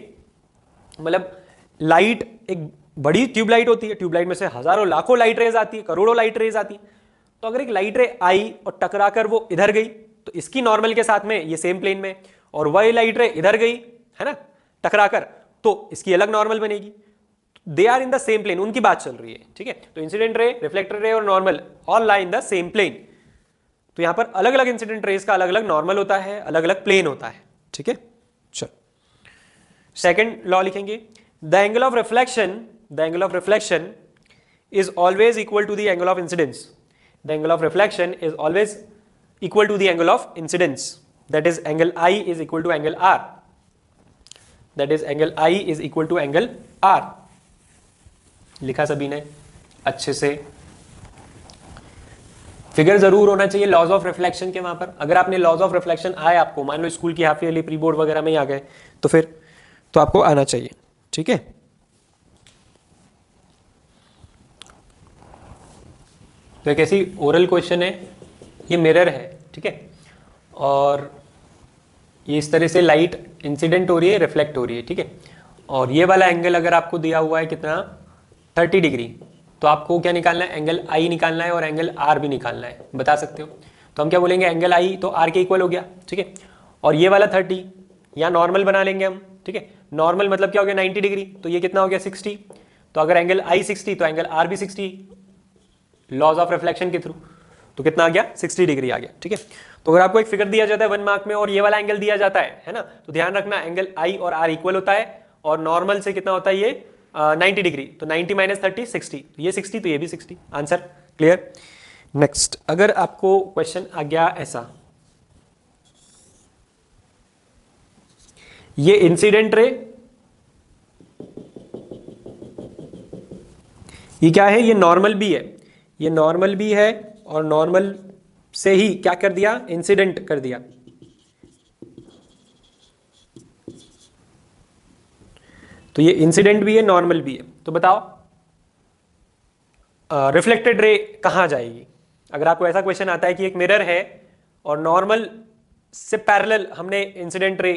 मतलब लाइट एक बड़ी ट्यूबलाइट होती है, ट्यूबलाइट में से हजारों लाखों लाइट रेज आती है, करोड़ों लाइट रेज आती है। तो अगर एक लाइट रे आई और टकराकर वो इधर गई तो इसकी नॉर्मल के साथ में ये सेम प्लेन में, और वही लाइट रे इधर गई है ना टकराकर, तो इसकी अलग नॉर्मल बनेगी। They are in the same plane, उनकी बात चल रही है, ठीक है। तो इंसिडेंट रे, रिफ्लेक्टेड रे और normal all lie in the same plane. तो यहां पर अलग अलग इंसिडेंट रेज का अलग अलग नॉर्मल होता है, अलग अलग प्लेन होता है, ठीक है। चलो सेकंड लॉ लिखेंगे, the angle of reflection is always equal to the angle of incidence. The angle of reflection is always equal to the angle of incidence. That is angle I is equal to angle R. That is angle I is equal to angle R. लिखा सभी ने अच्छे से। Figure जरूर होना चाहिए laws of reflection के वहां पर। अगर आपने लॉज ऑफ रिफ्लेक्शन आए आपको, मान लो स्कूल की हाफ ईयरली प्री बोर्ड वगैरह में ही आ गए, तो फिर तो आपको आना चाहिए, ठीक है। तो एक ऐसी ओरल क्वेश्चन है, ये मिरर है, ठीक है, और ये इस तरह से लाइट इंसिडेंट हो रही है, रिफ्लेक्ट हो रही है, ठीक है। और ये वाला एंगल अगर आपको दिया हुआ है कितना 30 डिग्री, तो आपको क्या निकालना है, एंगल आई निकालना है और एंगल आर भी निकालना है, बता सकते हो। तो हम क्या बोलेंगे, एंगल आई तो आर के इक्वल हो गया, ठीक है। और ये वाला 30 यहाँ नॉर्मल बना लेंगे हम, ठीक है। नॉर्मल मतलब क्या हो गया 90 डिग्री, तो ये कितना हो गया 60। तो अगर एंगल आई 60 तो एंगल आर भी 60, लॉज ऑफ रिफ्लेक्शन के थ्रू, तो कितना आ गया 60 डिग्री आ गया, ठीक है। तो अगर आपको एक फिगर दिया जाता है 1 मार्क में और ये वाला एंगल दिया जाता है ना, तो ध्यान रखना एंगल आई और आर इक्वल होता है, और नॉर्मल से कितना होता है ये 90 डिग्री, तो 90 माइनस 30 60, ये 60 तो ये भी 60, आंसर क्लियर। नेक्स्ट, अगर आपको क्वेश्चन आ गया ऐसा, ये इंसिडेंट रे, ये क्या है, ये नॉर्मल भी है, ये नॉर्मल भी है, और नॉर्मल से ही क्या कर दिया, इंसिडेंट कर दिया। तो ये इंसिडेंट भी है, नॉर्मल भी है। तो बताओ रिफ्लेक्टेड रे कहां जाएगी। अगर आपको ऐसा क्वेश्चन आता है कि एक मिरर है और नॉर्मल से पैरेलल हमने इंसिडेंट रे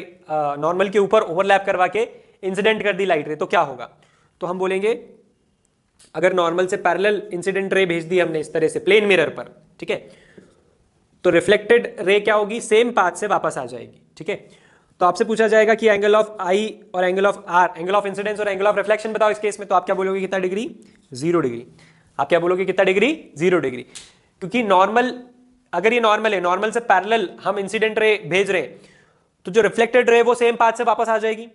नॉर्मल के ऊपर ओवरलैप करवा के इंसिडेंट कर दी लाइट रे, तो क्या होगा। तो हम बोलेंगे अगर नॉर्मल से पैरेलल इंसिडेंट रे भेज दी हमने इस तरह से प्लेन मिरर पर, ठीक है, तो रिफ्लेक्टेड रे क्या होगी, सेम पाथ से वापस आ जाएगी, ठीक है। तो आपसे पूछा जाएगा कि एंगल ऑफ आई और angle of r, angle of incidence और एंगल ऑफ रिफ्लेक्शन बताओ इस केस में, तो आप क्या बोलोगे कितना डिग्री, 0 डिग्री। आप क्या बोलोगे कितना डिग्री, 0 डिग्री, क्योंकि नॉर्मल, अगर ये नॉर्मल है, नॉर्मल से पैरेलल हम इंसिडेंट रे भेज रहे हैं, तो जो रिफ्लेक्टेड रे वो सेम पाथ से वापस आ जाएगी।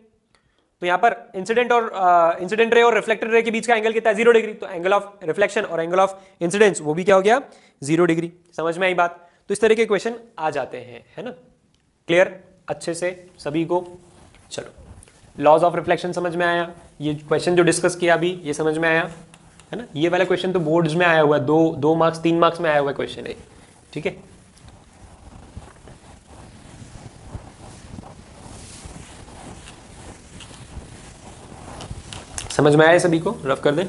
तो यहां पर इंसिडेंट रे और रिफ्लेक्टेड रे के बीच का एंगल कितना है, 0 डिग्री। तो एंगल ऑफ रिफ्लेक्शन और एंगल ऑफ इंसिडेंस वो भी क्या हो गया, 0 डिग्री। समझ में आई बात। तो इस तरह के क्वेश्चन आ जाते हैं, है ना, क्लियर अच्छे से सभी को। चलो लॉज ऑफ रिफ्लेक्शन समझ में आया, ये क्वेश्चन जो डिस्कस किया अभी ये समझ में आया, है ना। ये वाला क्वेश्चन तो बोर्ड्स में आया हुआ है, 2 मार्क्स 3 मार्क्स में आया हुआ क्वेश्चन है, ठीक है। समझ में आया सभी को, रफ कर दें,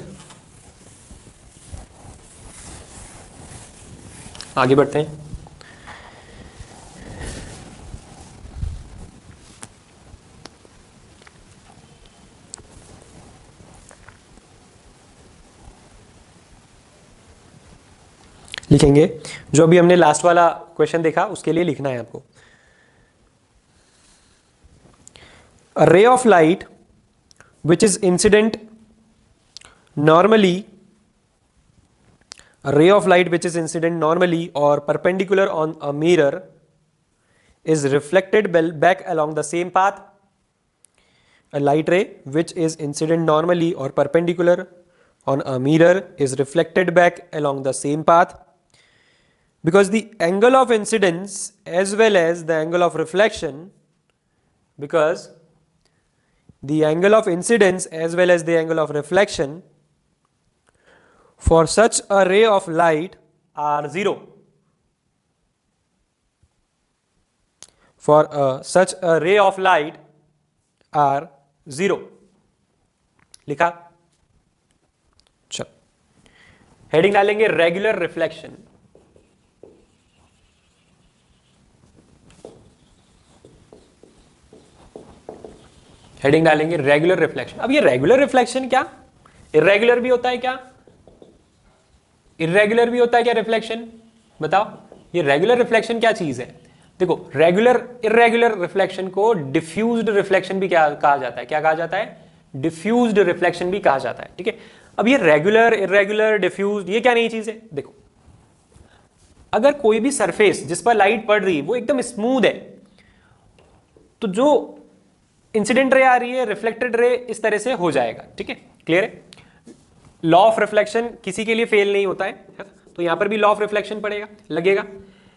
आगे बढ़ते हैं। लिखेंगे जो अभी हमने लास्ट वाला क्वेश्चन देखा उसके लिए लिखना है आपको। A ray of light which is incident normally, a ray of light which is incident normally or perpendicular on a mirror is reflected back along the same path. A light ray which is incident normally or perpendicular on a mirror is reflected back along the same path, because the angle of incidence as well as the angle of reflection, because the angle of incidence as well as the angle of reflection for such a ray of light are zero. For such a ray of light are zero. लिखा? चल, heading डालेंगे regular reflection. Heading डालेंगे regular reflection. अब ये regular reflection क्या, irregular भी होता है क्या? इरेगुलर भी होता है क्या रिफ्लेक्शन? बताओ, ये रेगुलर रिफ्लेक्शन क्या चीज है? देखो, रेगुलर इरेगुलर रिफ्लेक्शन को डिफ्यूज्ड रिफ्लेक्शन भी क्या कहा जाता है? क्या कहा जाता है? डिफ्यूज्ड रिफ्लेक्शन भी कहा जाता है. ठीक है, अब ये रेगुलर इरेगुलर डिफ्यूज्ड ये क्या नई चीज है? देखो, अगर कोई भी सरफेस जिस पर लाइट पड़ रही है वो एकदम स्मूथ है, तो जो इंसिडेंट रे आ रही है, रिफ्लेक्टेड रे इस तरह से हो जाएगा. ठीक है, क्लियर है? लॉ ऑफ रिफ्लेक्शन किसी के लिए फेल नहीं होता है, तो यहां पर भी लॉ ऑफ रिफ्लेक्शन पड़ेगा, लगेगा.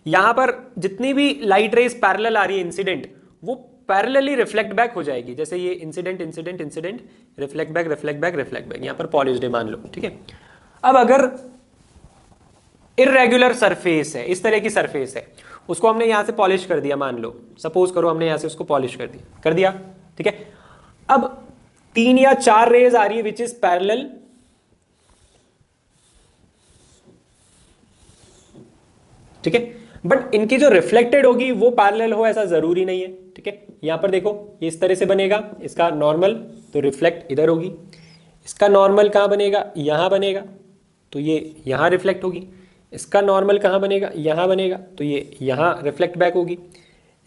यहां पर जितनी भी लाइट रेस पैरेलल आ रही है इंसिडेंट, वो पैरेलली रिफ्लेक्ट बैक हो जाएगी. जैसे ये incident incident incident, reflect back reflect back reflect back, यहां पर पॉलिश्ड है मान लो. ठीक है, अब अगर इरेगुलर सरफेस है, इस तरह की सरफेस है, उसको हमने यहां से पॉलिश कर दिया, मान लो, सपोज करो हमने यहां से उसको पॉलिश कर दिया. ठीक है, अब 3 या 4 रेज आ रही है विच इज पैरेलल. ठीक है, बट इनकी जो रिफ्लेक्टेड होगी वो पैरेलल हो ऐसा जरूरी नहीं है. ठीक है, यहां पर देखो ये इस तरह से बनेगा, इसका नॉर्मल, तो रिफ्लेक्ट इधर होगी. इसका नॉर्मल कहां बनेगा? यहां बनेगा, तो ये यहां रिफ्लेक्ट होगी. इसका नॉर्मल कहां बनेगा? यहां बनेगा, तो ये यहां रिफ्लेक्ट बैक होगी.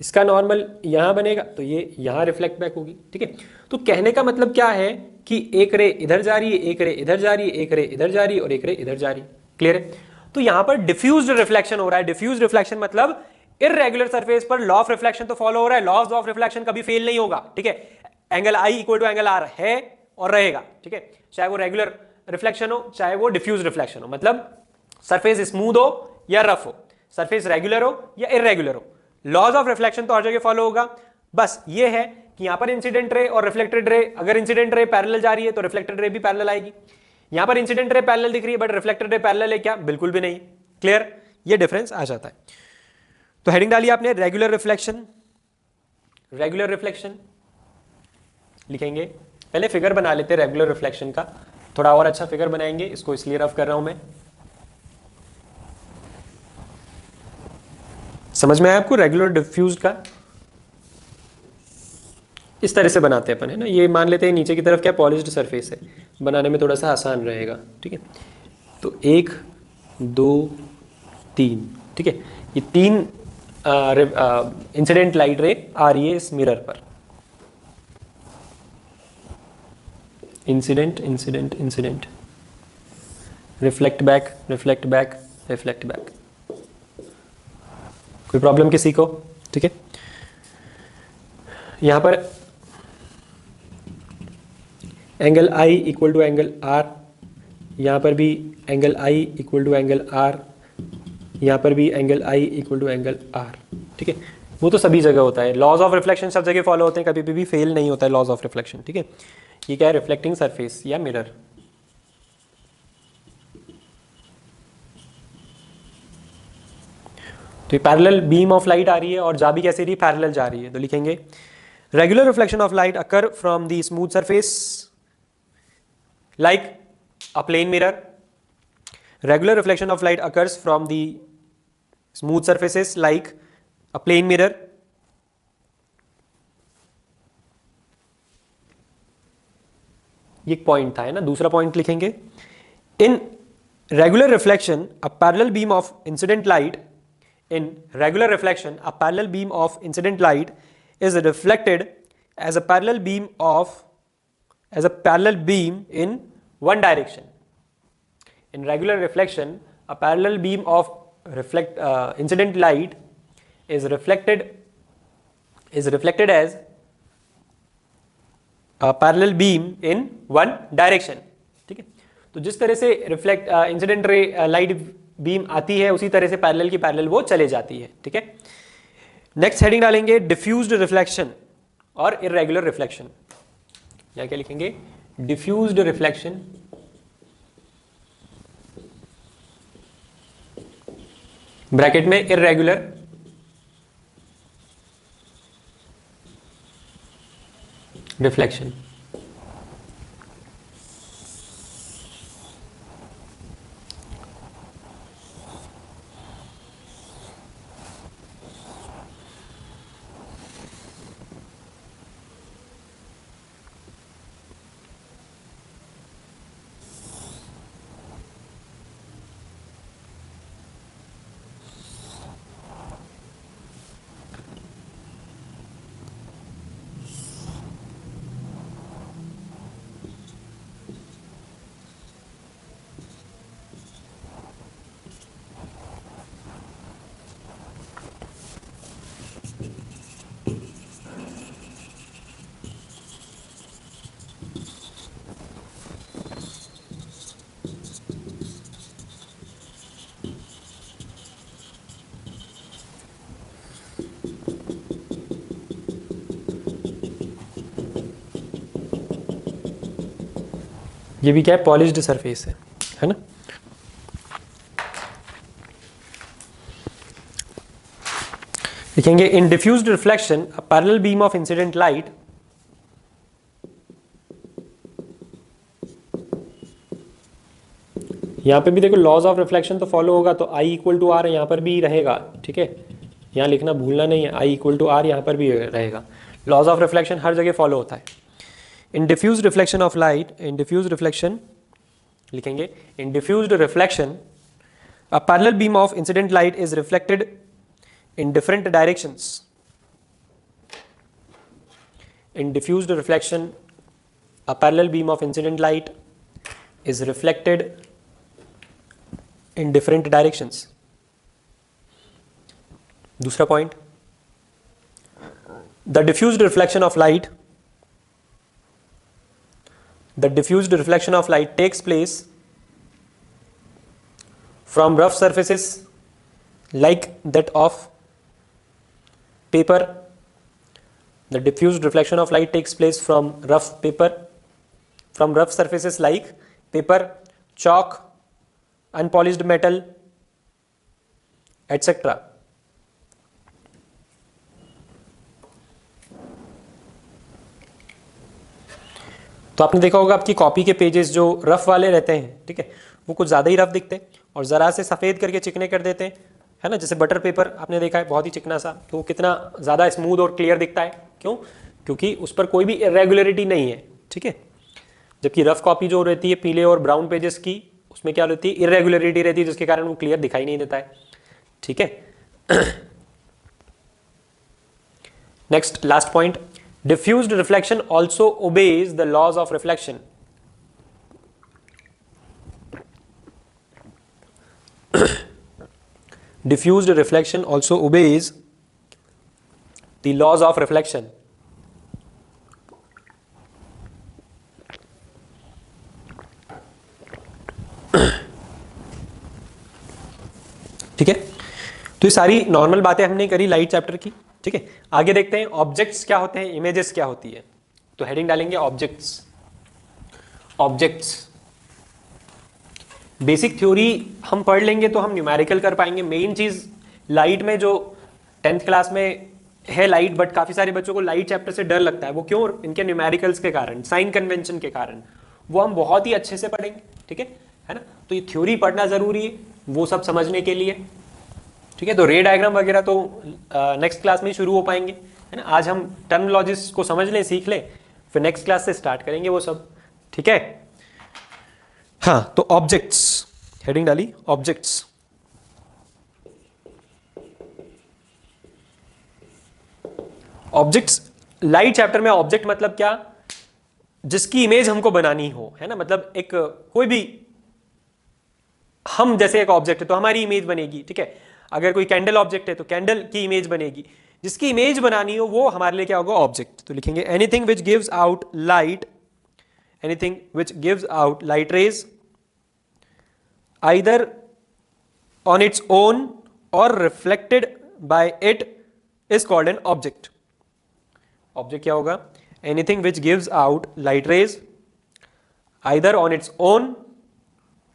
इसका नॉर्मल यहां बनेगा, तो ये यहां रिफ्लेक्ट बैक होगी. ठीक है, तो कहने का मतलब क्या है कि एक रे इधर जा रही है, एक रे इधर जा रही है, एक रे इधर जा रही है और एक रे इधर जा रही है. क्लियर है? तो यहां पर डिफ्यूज्ड रिफ्लेक्शन हो रहा है. डिफ्यूज्ड रिफ्लेक्शन मतलब इरेगुलर सरफेस पर लॉ ऑफ रिफ्लेक्शन तो फॉलो हो रहा है. लॉ ऑफ रिफ्लेक्शन कभी फेल नहीं होगा. ठीक है, angle i equal to angle r है और रहेगा. ठीक है, चाहे वो रेगुलर रिफ्लेक्शन हो चाहे वो डिफ्यूज रिफ्लेक्शन हो, मतलब सरफेस स्मूथ हो या रफ हो, सरफेस रेगुलर हो या इरेगुलर हो, लॉज ऑफ रिफ्लेक्शन तो हर जगह फॉलो होगा. बस ये है कि यहां पर इंसिडेंट रे और रिफ्लेक्टेड रे, अगर इंसिडेंट रे पैरेलल जा रही है तो रिफ्लेक्टेड रे भी पैरेलल आएगी. यहां पर इंसिडेंट रे पैरेलल दिख रही है बट रिफ्लेक्टेड रे पैरेलल है क्या? बिल्कुल भी नहीं. क्लियर? ये डिफरेंस आ जाता है. तो हेडिंग डाली आपने रेगुलर रिफ्लेक्शन. रेगुलर रिफ्लेक्शन लिखेंगे. पहले फिगर बना लेते हैं रेगुलर रिफ्लेक्शन का, थोड़ा और अच्छा फिगर बनाएंगे, इसको इसलिए रफ कर रहा हूं मैं. समझ में आया आपको रेगुलर डिफ्यूज का? इस तरह से बनाते हैं अपन, है ना. ये मान लेते हैं नीचे की तरफ क्या पॉलिश्ड सरफेस है, बनाने में थोड़ा सा आसान रहेगा. ठीक है, तो 1 2 3. ठीक है, ये 3 इंसिडेंट लाइट रे आ रही है इस मिरर पर. Incident incident incident, reflect back reflect back reflect back. कोई प्रॉब्लम किसी को? ठीक है, यहां पर angle i equal to angle r, यहां पर भी angle i equal to angle r, यहां पर भी angle i equal to angle r. ठीक है, वो तो सभी जगह होता है. लॉज ऑफ रिफ्लेक्शन सब जगह फॉलो होते हैं, कभी भी फेल नहीं होता है लॉज ऑफ रिफ्लेक्शन. ठीक है, ये क्या है? रिफ्लेक्टिंग सरफेस या मिरर. तो ये पैरेलल बीम ऑफ लाइट आ रही है और जा भी कैसे रही? पैरेलल जा रही है. तो लिखेंगे regular reflection of light occur from the smooth surface like a plane mirror. Regular reflection of light occurs from the smooth surfaces like a plane mirror. ये एक पॉइंट था, है ना. दूसरा पॉइंट लिखेंगे in regular reflection a parallel beam of incident light, in regular reflection a parallel beam of incident light is reflected as a parallel beam of as a parallel beam in one direction. In regular reflection, a parallel beam of incident light is reflected as a parallel beam in one direction. ठीक है, तो जिस तरह से incident ray light beam आती है उसी तरह से पैरेलल की पैरेलल वो चले जाती है. ठीक है, नेक्स्ट हेडिंग डालेंगे डिफ्यूज्ड रिफ्लेक्शन और इरेगुलर रिफ्लेक्शन. या क्या लिखेंगे, डिफ्यूज्ड रिफ्लेक्शन ब्रैकेट में इर्रेगुलर रिफ्लेक्शन। ये भी क्या है, पॉलिश्ड सरफेस है ना। लिखेंगे in diffused reflection a parallel beam of incident light यहां पे भी देखो लॉज ऑफ रिफ्लेक्शन तो फॉलो होगा, तो I इक्वल टू आर यहां पर भी रहेगा, ठीक है, यहां लिखना भूलना नहीं है, I इक्वल टू आर यहां पर भी रहेगा। लॉज ऑफ रिफ्लेक्शन हर जगह फॉलो होता है। In diffused reflection of light, in diffused reflection लिखेंगे in diffused reflection a parallel beam of incident light is reflected in different directions. In diffused reflection, a parallel beam of incident light is reflected in different directions. दूसरा point, the diffused reflection of light takes place from rough surfaces like that of paper. The diffused reflection of light takes place from rough surfaces like paper, chalk, unpolished metal, etc. तो आपने देखा होगा आपकी copy के pages जो rough वाले रहते हैं, ठीक है, वो कुछ ज़्यादा ही रफ दिखते हैं और ज़रा से सफ़ेद करके चिकने कर देते हैं, है ना। जैसे बटर पेपर आपने देखा है बहुत ही चिकना सा, तो वो कितना ज़्यादा स्मूथ और क्लियर दिखता है, क्यों, क्योंकि उस पर कोई भी इरेगुलरिटी नहीं है, ठीक है। जबकि रफ कॉपी जो रहती है पीले और ब्राउन पेजेस की, उसमें क्या रहती है, इरेगुलरिटी रहती है, जिसके कारण वो क्लियर दिखाई नहीं देता है, ठीक है। Next last point, diffused reflection also obeys the laws of reflection. Diffused reflection also obeys the laws of reflection. ठीक है, तो ये सारी नॉर्मल बातें हमने करी लाइट चैप्टर की, ठीक है। आगे देखते हैं ऑब्जेक्ट्स क्या होते हैं, इमेजेस क्या होती है। तो हेडिंग डालेंगे ऑब्जेक्ट्स। बेसिक थ्योरी हम पढ़ लेंगे तो हम न्यूमेरिकल कर पाएंगे। मेन चीज लाइट में जो 10th क्लास में है लाइट, बट काफी सारे बच्चों को लाइट चैप्टर से डर लगता है, वो क्यों, इनके न्यूमेरिकल्स के कारण, साइन कन्वेंशन के कारण, वो हम बहुत ही अच्छे से पढ़ेंगे, ठीक है ना। तो ये थ्योरी पढ़ना जरूरी है वो सब समझने के लिए, ठीक है। तो रे डायग्राम वगैरह तो नेक्स्ट क्लास में शुरू हो पाएंगे, है ना। आज हम टर्मिनोलॉजीज को समझ लें, सीख लें, फिर नेक्स्ट क्लास से स्टार्ट करेंगे वो सब, ठीक है। हाँ, तो ऑब्जेक्ट्स, हेडिंग डाली ऑब्जेक्ट्स। ऑब्जेक्ट्स लाइट चैप्टर में ऑब्जेक्ट मतलब क्या, जिसकी इमेज हमको बनानी हो, है ना। मतलब एक कोई भी, हम जैसे एक ऑब्जेक्ट है तो हमारी इमेज बनेगी, ठीक है। अगर कोई कैंडल ऑब्जेक्ट है तो कैंडल की इमेज बनेगी, जिसकी इमेज बनानी हो वो हमारे लिए क्या होगा, ऑब्जेक्ट। तो लिखेंगे anything which gives out light, anything which gives out light rays either on its own or reflected by it is called an object. Object क्या होगा, anything which gives out light rays either on its own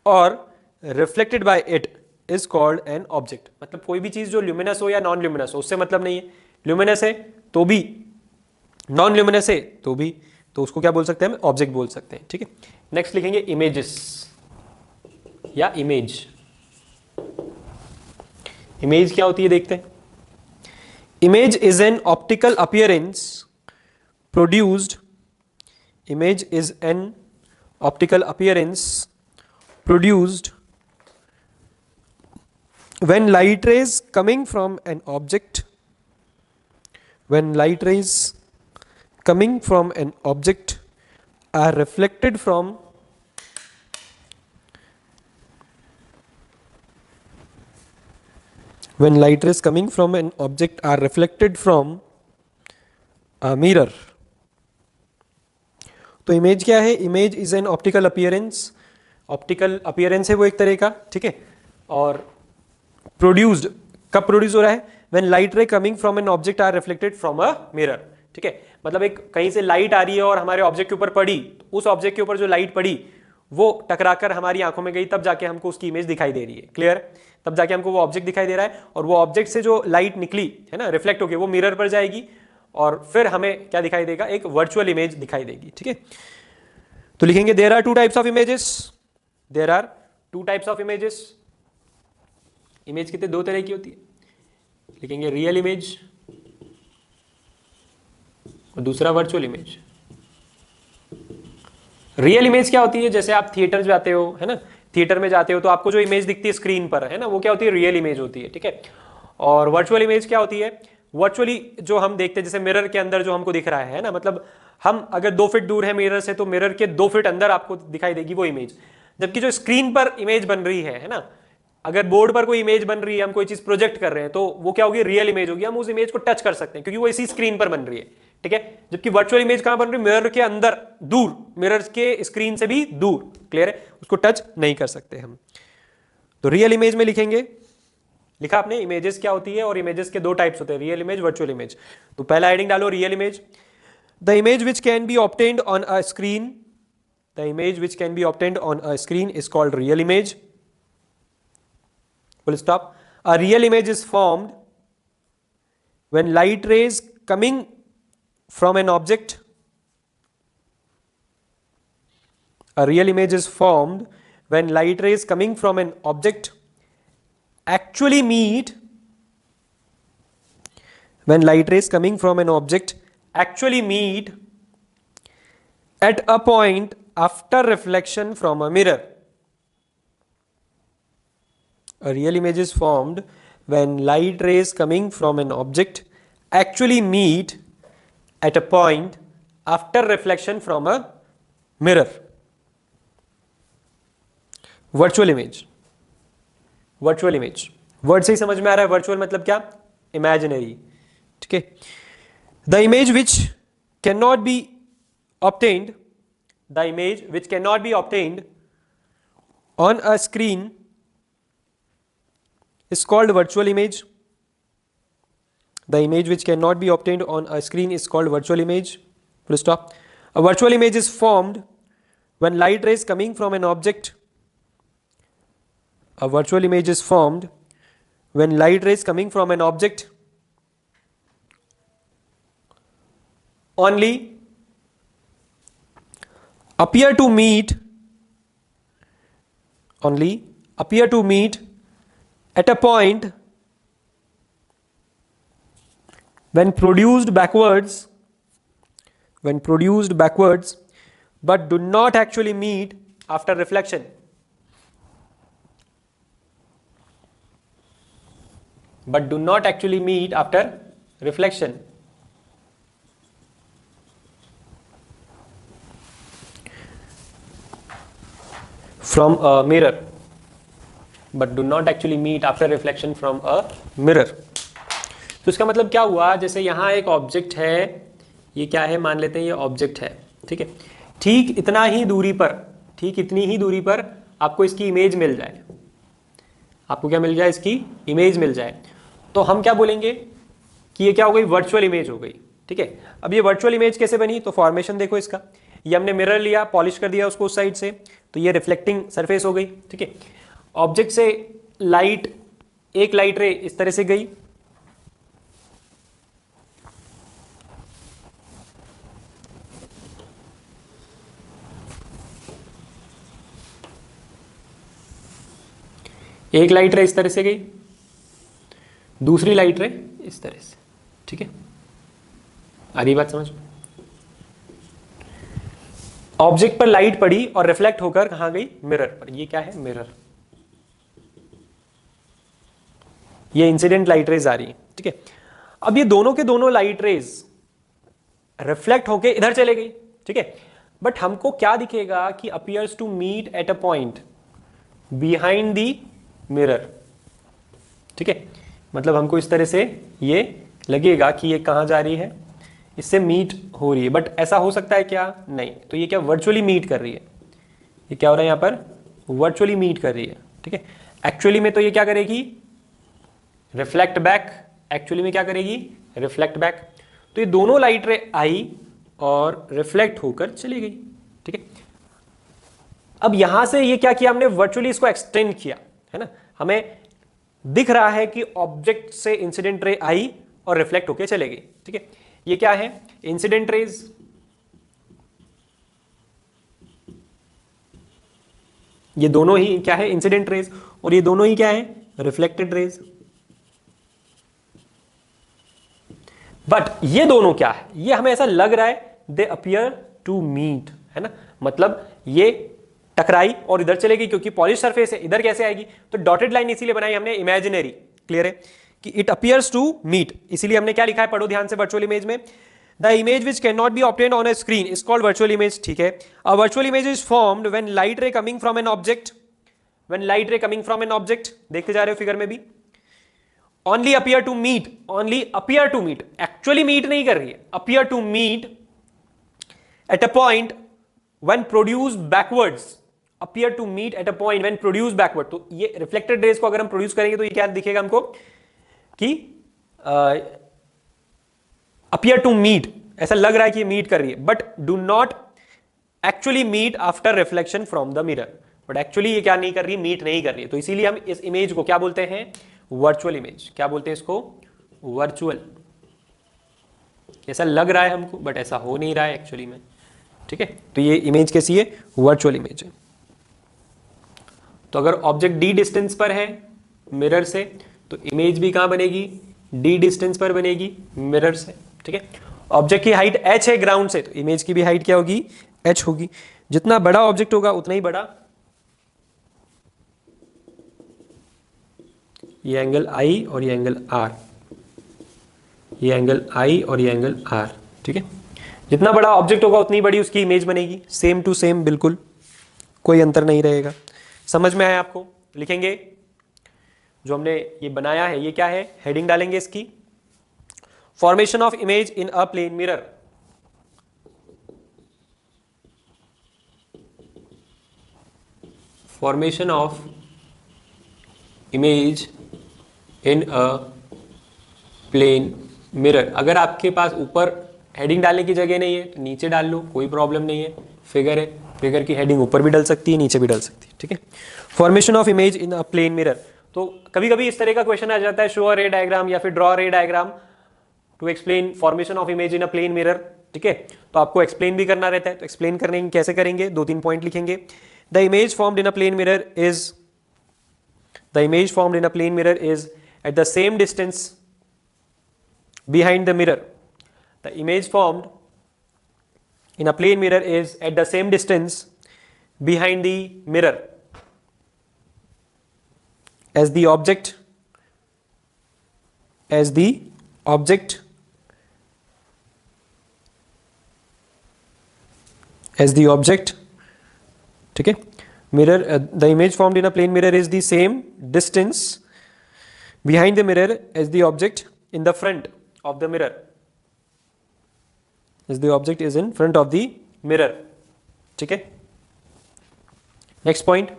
or reflected by it is called an object. मतलब कोई भी चीज जो luminous हो या non luminous हो उससे मतलब नहीं है, ल्यूमिनस है तो भी, नॉन ल्यूमिनस है तो भी, तो उसको क्या बोल सकते हैं हम, ऑब्जेक्ट बोल सकते हैं। ठीक है, नेक्स्ट लिखेंगे इमेजेस या इमेज। इमेज क्या होती है देखते हैं। Image is an optical appearance produced, image is an optical appearance produced when light rays coming from an object, when light rays coming from an object are reflected from, when light rays coming from an object are reflected from a mirror। तो image क्या है, image is an optical appearance, optical appearance है वो एक तरह का, ठीक है। और प्रोड्यूस्ड, कब प्रोड्यूस हो रहा है, when light ray coming from an object are reflected from a mirror. ठीक है, मतलब एक कहीं से लाइट आ रही है और हमारे ऑब्जेक्ट के ऊपर पड़ी, तो उस ऑब्जेक्ट के ऊपर जो लाइट पड़ी वो टकराकर हमारी आंखों में गई, तब जाके हमको उसकी इमेज दिखाई दे रही है। क्लियर, तब जाके हमको वो ऑब्जेक्ट दिखाई दे रहा है, और वो ऑब्जेक्ट से जो लाइट निकली है ना, रिफ्लेक्ट होकर वो मिरर पर जाएगी और फिर हमें क्या दिखाई देगा, एक वर्चुअल इमेज दिखाई देगी। ठीक है, तो लिखेंगे there are two types of images, there are two types of images. Image कितने, दो तरह की होती है, लिखेंगे रियल इमेज और दूसरा वर्चुअल इमेज। रियल इमेज क्या होती है, जैसे आप थिएटर जाते हो है ना, थिएटर में जाते हो तो आपको जो इमेज दिखती है स्क्रीन पर है ना, वो क्या होती है, रियल इमेज होती है। ठीक है, और वर्चुअल इमेज क्या होती है, वर्चुअली जो हम देखते हैं जैसे मिरर के अंदर जो हमको दिख रहा है ना, मतलब हम अगर 2 फीट दूर है मिरर से तो मिरर के 2 फीट अंदर आपको दिखाई देगी वो इमेज। जबकि जो स्क्रीन पर इमेज बन रही है ना, अगर बोर्ड पर कोई इमेज बन रही है, हम कोई चीज प्रोजेक्ट कर रहे हैं तो वो क्या होगी, रियल इमेज होगी, हम उस इमेज को टच कर सकते हैं क्योंकि वो इसी स्क्रीन पर बन रही है। ठीक है, जबकि वर्चुअल इमेज कहां बन रही है, मिरर के अंदर, दूर, मिरर के स्क्रीन से भी दूर। क्लियर है, उसको टच नहीं कर सकते हम। तो रियल इमेज में लिखेंगे, लिखा आपने इमेजेस क्या होती है, और इमेजेस के 2 टाइप्स होते हैं, रियल इमेज, वर्चुअल इमेज। तो पहला हेडिंग डालो real image. The image which can be obtained on a screen, the image which can be obtained on a screen is called real image. Full stop. A real image is formed when light rays coming from an object. A real image is formed when light rays coming from an object actually meet. When light rays coming from an object actually meet at a point after reflection from a mirror. A real image is formed when light rays coming from an object actually meet at a point after reflection from a mirror. Virtual image. Virtual image. Word से ही समझ में आ रहा है, virtual मतलब क्या, imaginary. ठीक है, the image which cannot be obtained, the image which cannot be obtained on a screen is called virtual image. The image which cannot be obtained on a screen is called virtual image. Full stop. A virtual image is formed when light rays coming from an object. A virtual image is formed when light rays coming from an object only appear to meet at a point when produced backwards, but do not actually meet after reflection. But do not actually meet after reflection. From a mirror. But do not actually meet after reflection from a mirror. तो इसका मतलब क्या हुआ, जैसे यहाँ एक object है, ये क्या है, मान लेते हैं ये ऑब्जेक्ट है। ठीक है, ठीक इतनी ही दूरी पर आपको इसकी इमेज मिल जाए, आपको क्या मिल जाए, इसकी इमेज मिल जाए, तो हम क्या बोलेंगे कि ये क्या हो गई, वर्चुअल इमेज हो गई। ठीक है। अब ये वर्चुअल इमेज कैसे बनी, तो फॉर्मेशन देखो इसका, ये हमने मिरर लिया, पॉलिश कर दिया उसको उस साइड से, तो ये रिफ्लेक्टिंग सरफेस हो गई, ठीक है। ऑब्जेक्ट से लाइट, एक लाइट रे इस तरह से गई, एक लाइट रे इस तरह से गई, दूसरी लाइट रे इस तरह से, ठीक है। आ रही बात समझ में? ऑब्जेक्ट पर लाइट पड़ी और रिफ्लेक्ट होकर कहां गई, मिरर पर। ये क्या है, मिरर। ये इंसिडेंट लाइट रेज आ रही है, ठीक है। अब ये दोनों के दोनों लाइट रेज रिफ्लेक्ट होके इधर चले गई, ठीक है। बट हमको क्या दिखेगा कि appears to meet at a point behind the mirror, ठीक है। मतलब हमको इस तरह से ये लगेगा कि ये कहां जा रही है, इससे मीट हो रही है। बट ऐसा हो सकता है क्या, नहीं। तो ये क्या वर्चुअली मीट कर रही है, ये क्या हो रहा है यहां पर, वर्चुअली मीट कर रही है, ठीक है। एक्चुअली में तो ये क्या करेगी, रिफ्लेक्ट बैक। एक्चुअली में क्या करेगी, रिफ्लेक्ट बैक। तो ये दोनों लाइट रे आई और रिफ्लेक्ट होकर चली गई, ठीक है। अब यहां से ये क्या किया हमने, वर्चुअली इसको एक्सटेंड किया, है ना। हमें दिख रहा है कि ऑब्जेक्ट से इंसिडेंट रे आई और रिफ्लेक्ट होकर चले गई, ठीक है। ये क्या है, इंसिडेंट रेज, ये दोनों ही क्या है, इंसिडेंट रेज, और ये दोनों ही क्या है, रिफ्लेक्टेड रेज। बट ये दोनों क्या है, ये हमें ऐसा लग रहा है दे अपीयर टू मीट, है ना। मतलब ये टकराई और इधर चलेगी, क्योंकि पॉलिश सरफेस है, इधर कैसे आएगी। तो डॉटेड लाइन इसीलिए बनाई हमने इमेजिनरी, क्लियर है, कि इट अपीयर्स टू मीट। इसीलिए हमने क्या लिखा है, पढ़ो ध्यान से वर्चुअल इमेज में, the image which can not be obtained on a screen is called virtual image, ठीक है। A virtual image is formed when light ray coming from an object, when light ray coming from an object, देखते जा रहे हो figure में भी, only appear to meet, only appear to meet, actually meet नहीं कर रही है, appear to meet at a point when produce backwards, appear to meet at a point when produce backward. तो ये रिफ्लेक्टेड रेज को अगर हम प्रोड्यूस करेंगे तो ये क्या दिखेगा हमको, कि अपीयर टू मीट, ऐसा लग रहा है कि ये मीट कर रही है, but do not actually meet after reflection from the mirror. But actually ये क्या नहीं कर रही, मीट नहीं कर रही है। तो इसीलिए हम इस इमेज को क्या बोलते हैं, वर्चुअल इमेज। क्या बोलते हैं इसको, वर्चुअल। ऐसा लग रहा है हमको, बट ऐसा हो नहीं रहा है एक्चुअली में, ठीक है। तो ये इमेज कैसी है, वर्चुअल इमेज है। तो अगर ऑब्जेक्ट डी डिस्टेंस पर है मिरर से, तो इमेज भी कहां बनेगी, डी डिस्टेंस पर बनेगी मिरर से, ठीक है। ऑब्जेक्ट की हाइट h है ग्राउंड से, तो इमेज की भी हाइट क्या होगी, h होगी। जितना बड़ा ऑब्जेक्ट होगा उतना ही बड़ा ये एंगल I और ये एंगल R, ये एंगल I और ये एंगल R, ठीक है। जितना बड़ा ऑब्जेक्ट होगा उतनी बड़ी उसकी इमेज बनेगी, सेम टू सेम, बिल्कुल कोई अंतर नहीं रहेगा। समझ में आया आपको? लिखेंगे जो हमने ये बनाया है, ये क्या है, हेडिंग डालेंगे इसकी, formation of image in a plane mirror. Formation of image in a plane mirror. अगर आपके पास ऊपर हेडिंग डालने की जगह नहीं है तो नीचे डाल लो, कोई प्रॉब्लम नहीं है। फिगर है, फिगर की हेडिंग ऊपर भी डल सकती है, नीचे भी डल सकती है, ठीक है। Formation of image in a plane mirror. तो कभी कभी इस तरह का क्वेश्चन आ जाता है, शो अ रे डायग्राम या फिर draw ray diagram to explain formation of image in a plane mirror, ठीक है। तो आपको एक्सप्लेन भी करना रहता है, तो एक्सप्लेन करने कैसे करेंगे, 2-3 पॉइंट लिखेंगे। The image formed in a plane mirror is, the image formed in a plane mirror is at the same distance behind the mirror. The image formed in a plane mirror is at the same distance behind the mirror as the object, as the object, as the object, ठीक है। mirror, the image formed in a plane mirror is the same distance behind the mirror as the object in the front of the mirror, as the object is in front of the mirror, ठीक है। next point,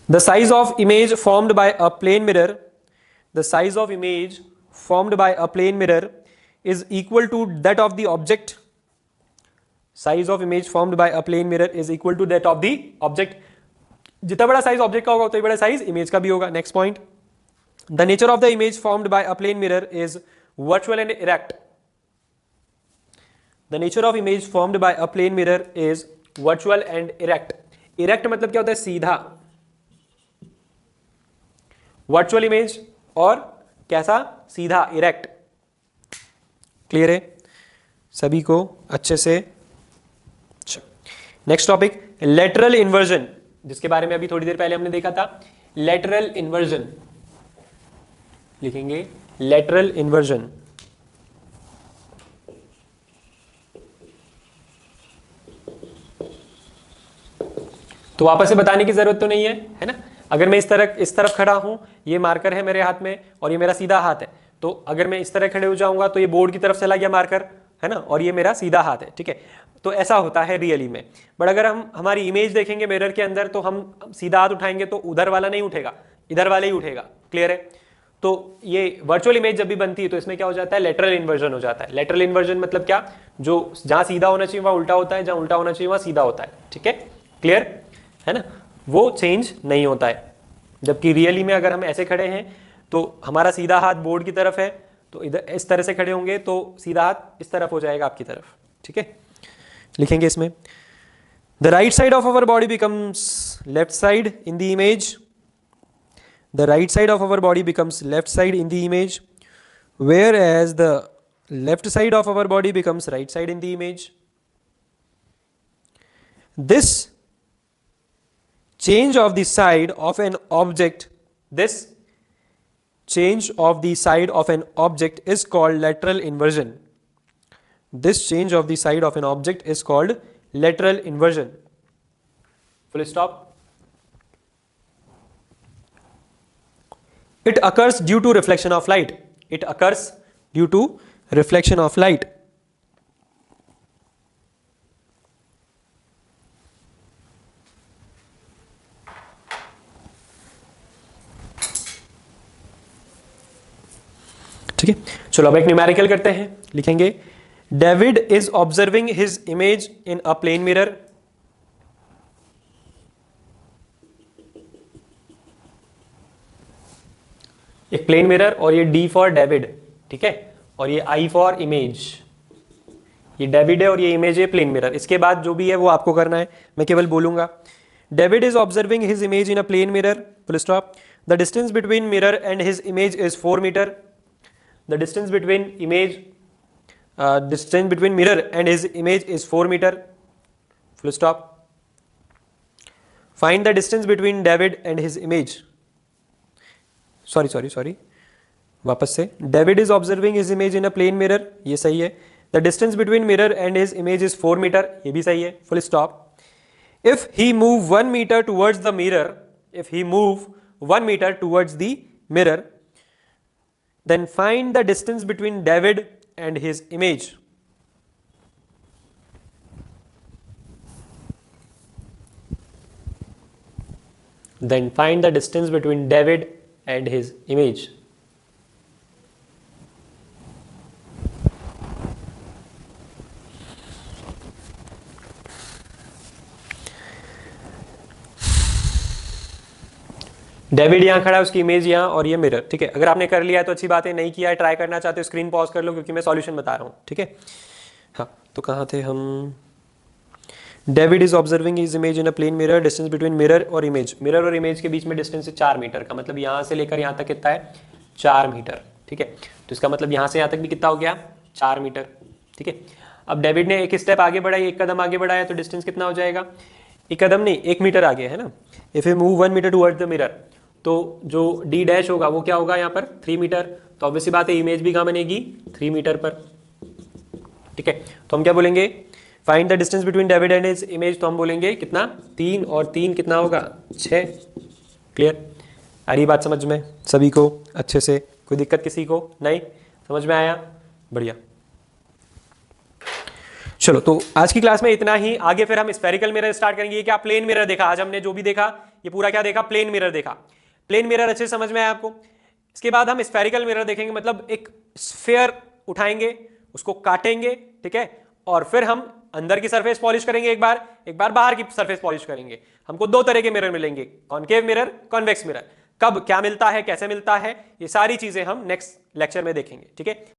the size of image formed by a plane mirror the size of image formed by a plane mirror is equal to that of the object. Size of image formed by a plane mirror is equal to that of the object. जितना बड़ा size object का होगा उतना ही बड़ा size image का भी होगा. Next point, the nature of the image formed by a plane mirror is virtual and erect. The nature of image formed by a plane mirror is virtual and erect. Erect मतलब क्या होता है? सीधा. Virtual image और कैसा? सीधा, erect. Clear है सभी को अच्छे से? नेक्स्ट टॉपिक, लेटरल इन्वर्जन, जिसके बारे में अभी थोड़ी देर पहले हमने देखा था. लेटरल इन्वर्जन लिखेंगे, लेटरल इन्वर्जन. तो वापस से बताने की जरूरत तो नहीं है ना. अगर मैं इस तरफ खड़ा हूं, ये मार्कर है मेरे हाथ में और ये मेरा सीधा हाथ है, तो अगर मैं इस तरह खड़े हो जाऊंगा तो ये बोर्ड की तरफ चला गया मार्कर, है ना, और ये मेरा सीधा हाथ है. ठीक है, तो ऐसा होता है रियली में. बट अगर हम हमारी इमेज देखेंगे मिरर के अंदर, तो हम सीधा हाथ उठाएंगे तो उधर वाला नहीं उठेगा, इधर वाला ही उठेगा. क्लियर है? तो ये वर्चुअल इमेज जब भी बनती है तो इसमें क्या हो जाता है? लेटरल इन्वर्जन हो जाता है. लेटरल इन्वर्जन मतलब क्या? जो जहां सीधा होना चाहिए वहां उल्टा होता है, जहां उल्टा होना चाहिए वहां सीधा होता है. ठीक है, क्लियर है ना? वो चेंज नहीं होता है. जबकि रियली में अगर हम ऐसे खड़े हैं तो हमारा सीधा हाथ बोर्ड की तरफ है, तो इधर इस तरह से खड़े होंगे तो सीधा हाथ इस तरफ हो जाएगा आपकी तरफ. ठीक है, लिखेंगे इसमें, the right side of our body becomes left side in the image. The right side of our body becomes left side in the image, whereas the left side of our body becomes right side in the image. This change of the side of an object, this change of the side of an object is called lateral inversion. This change of the side of an object is called lateral inversion. Full stop. It occurs due to reflection of light. It occurs due to reflection of light. ठीक है, चलो अब एक numerical करते हैं. लिखेंगे, David is observing his image in a plane mirror. एक plane mirror और ये D फॉर डेविड. ठीक है, और ये I फॉर इमेज. ये डेविड है और ये इमेज है प्लेन मिरर. इसके बाद जो भी है वो आपको करना है, मैं केवल बोलूंगा. David is observing his image in a plane mirror. Full stop. The distance between mirror and his image is 4 metre. The distance between mirror and his image is 4 meter. Full stop. Find the distance between David and his image. Sorry. वापस से. David is observing his image in a plane mirror. ये सही है. The distance between mirror and his image is 4 meter. ये भी सही है. Full stop. If he move 1 meter towards the mirror, then find the distance between David and his image. Then find the distance between David and his image. David यहाँ खड़ा है, उसकी image यहाँ और ये मिरर. ठीक है, अगर आपने कर लिया है तो अच्छी बात है, नहीं किया है, ट्राई करना चाहते हो स्क्रीन पॉज कर लो, क्योंकि मैं सॉल्यूशन बता रहा हूँ. ठीक है, हाँ, तो कहाँ थे हम? David is observing his image in a plane mirror. Distance between mirror और इमेज के बीच में डिस्टेंस है 4 मीटर का. मतलब यहाँ से लेकर यहाँ तक कितना है? 4 मीटर. ठीक है, तो इसका मतलब यहाँ से यहाँ तक भी कितना हो गया? 4 मीटर. ठीक है, अब डेविड ने एक स्टेप आगे बढ़ाई, एक कदम आगे बढ़ाया, तो डिस्टेंस कितना हो जाएगा? एक कदम नहीं, 1 मीटर आगे, है ना. If you move 1 metre towards the mirror, तो जो D डैश होगा वो क्या होगा यहाँ पर? 3 मीटर. तो ऑब्वियसली बात है, इमेज भी कहाँ बनेगी? 3 मीटर पर. ठीक है, तो हम क्या बोलेंगे? Find the distance between David and his image. तो हम बोलेंगे कितना? 3 और 3 कितना होगा? 6. क्लियर? आ रही बात समझ में सभी को अच्छे से? कोई दिक्कत किसी को नहीं? समझ में आया? बढ़िया. चलो, तो आज की क्लास में इतना ही. आगे फिर हम स्फेरिकल मिरर स्टार्ट करेंगे. ये क्या? प्लेन मिरर देखा आज हमने. जो भी देखा ये पूरा क्या देखा? प्लेन मिरर देखा. प्लेन मिरर अच्छे से समझ में आया आपको? इसके बाद हम स्फेरिकल मिरर देखेंगे, मतलब एक स्फेयर उठाएंगे, उसको काटेंगे, ठीक है, और फिर हम अंदर की सरफेस पॉलिश करेंगे एक बार बाहर की सरफेस पॉलिश करेंगे। हमको दो तरह के मिरर मिलेंगे, कॉनकेव मिरर, कॉन्वेक्स मिरर। कब क्या मिलता है, कैसे मिलता है, ये सारी चीजें हम नेक्स्ट लेक्चर में देखेंगे, ठीक है।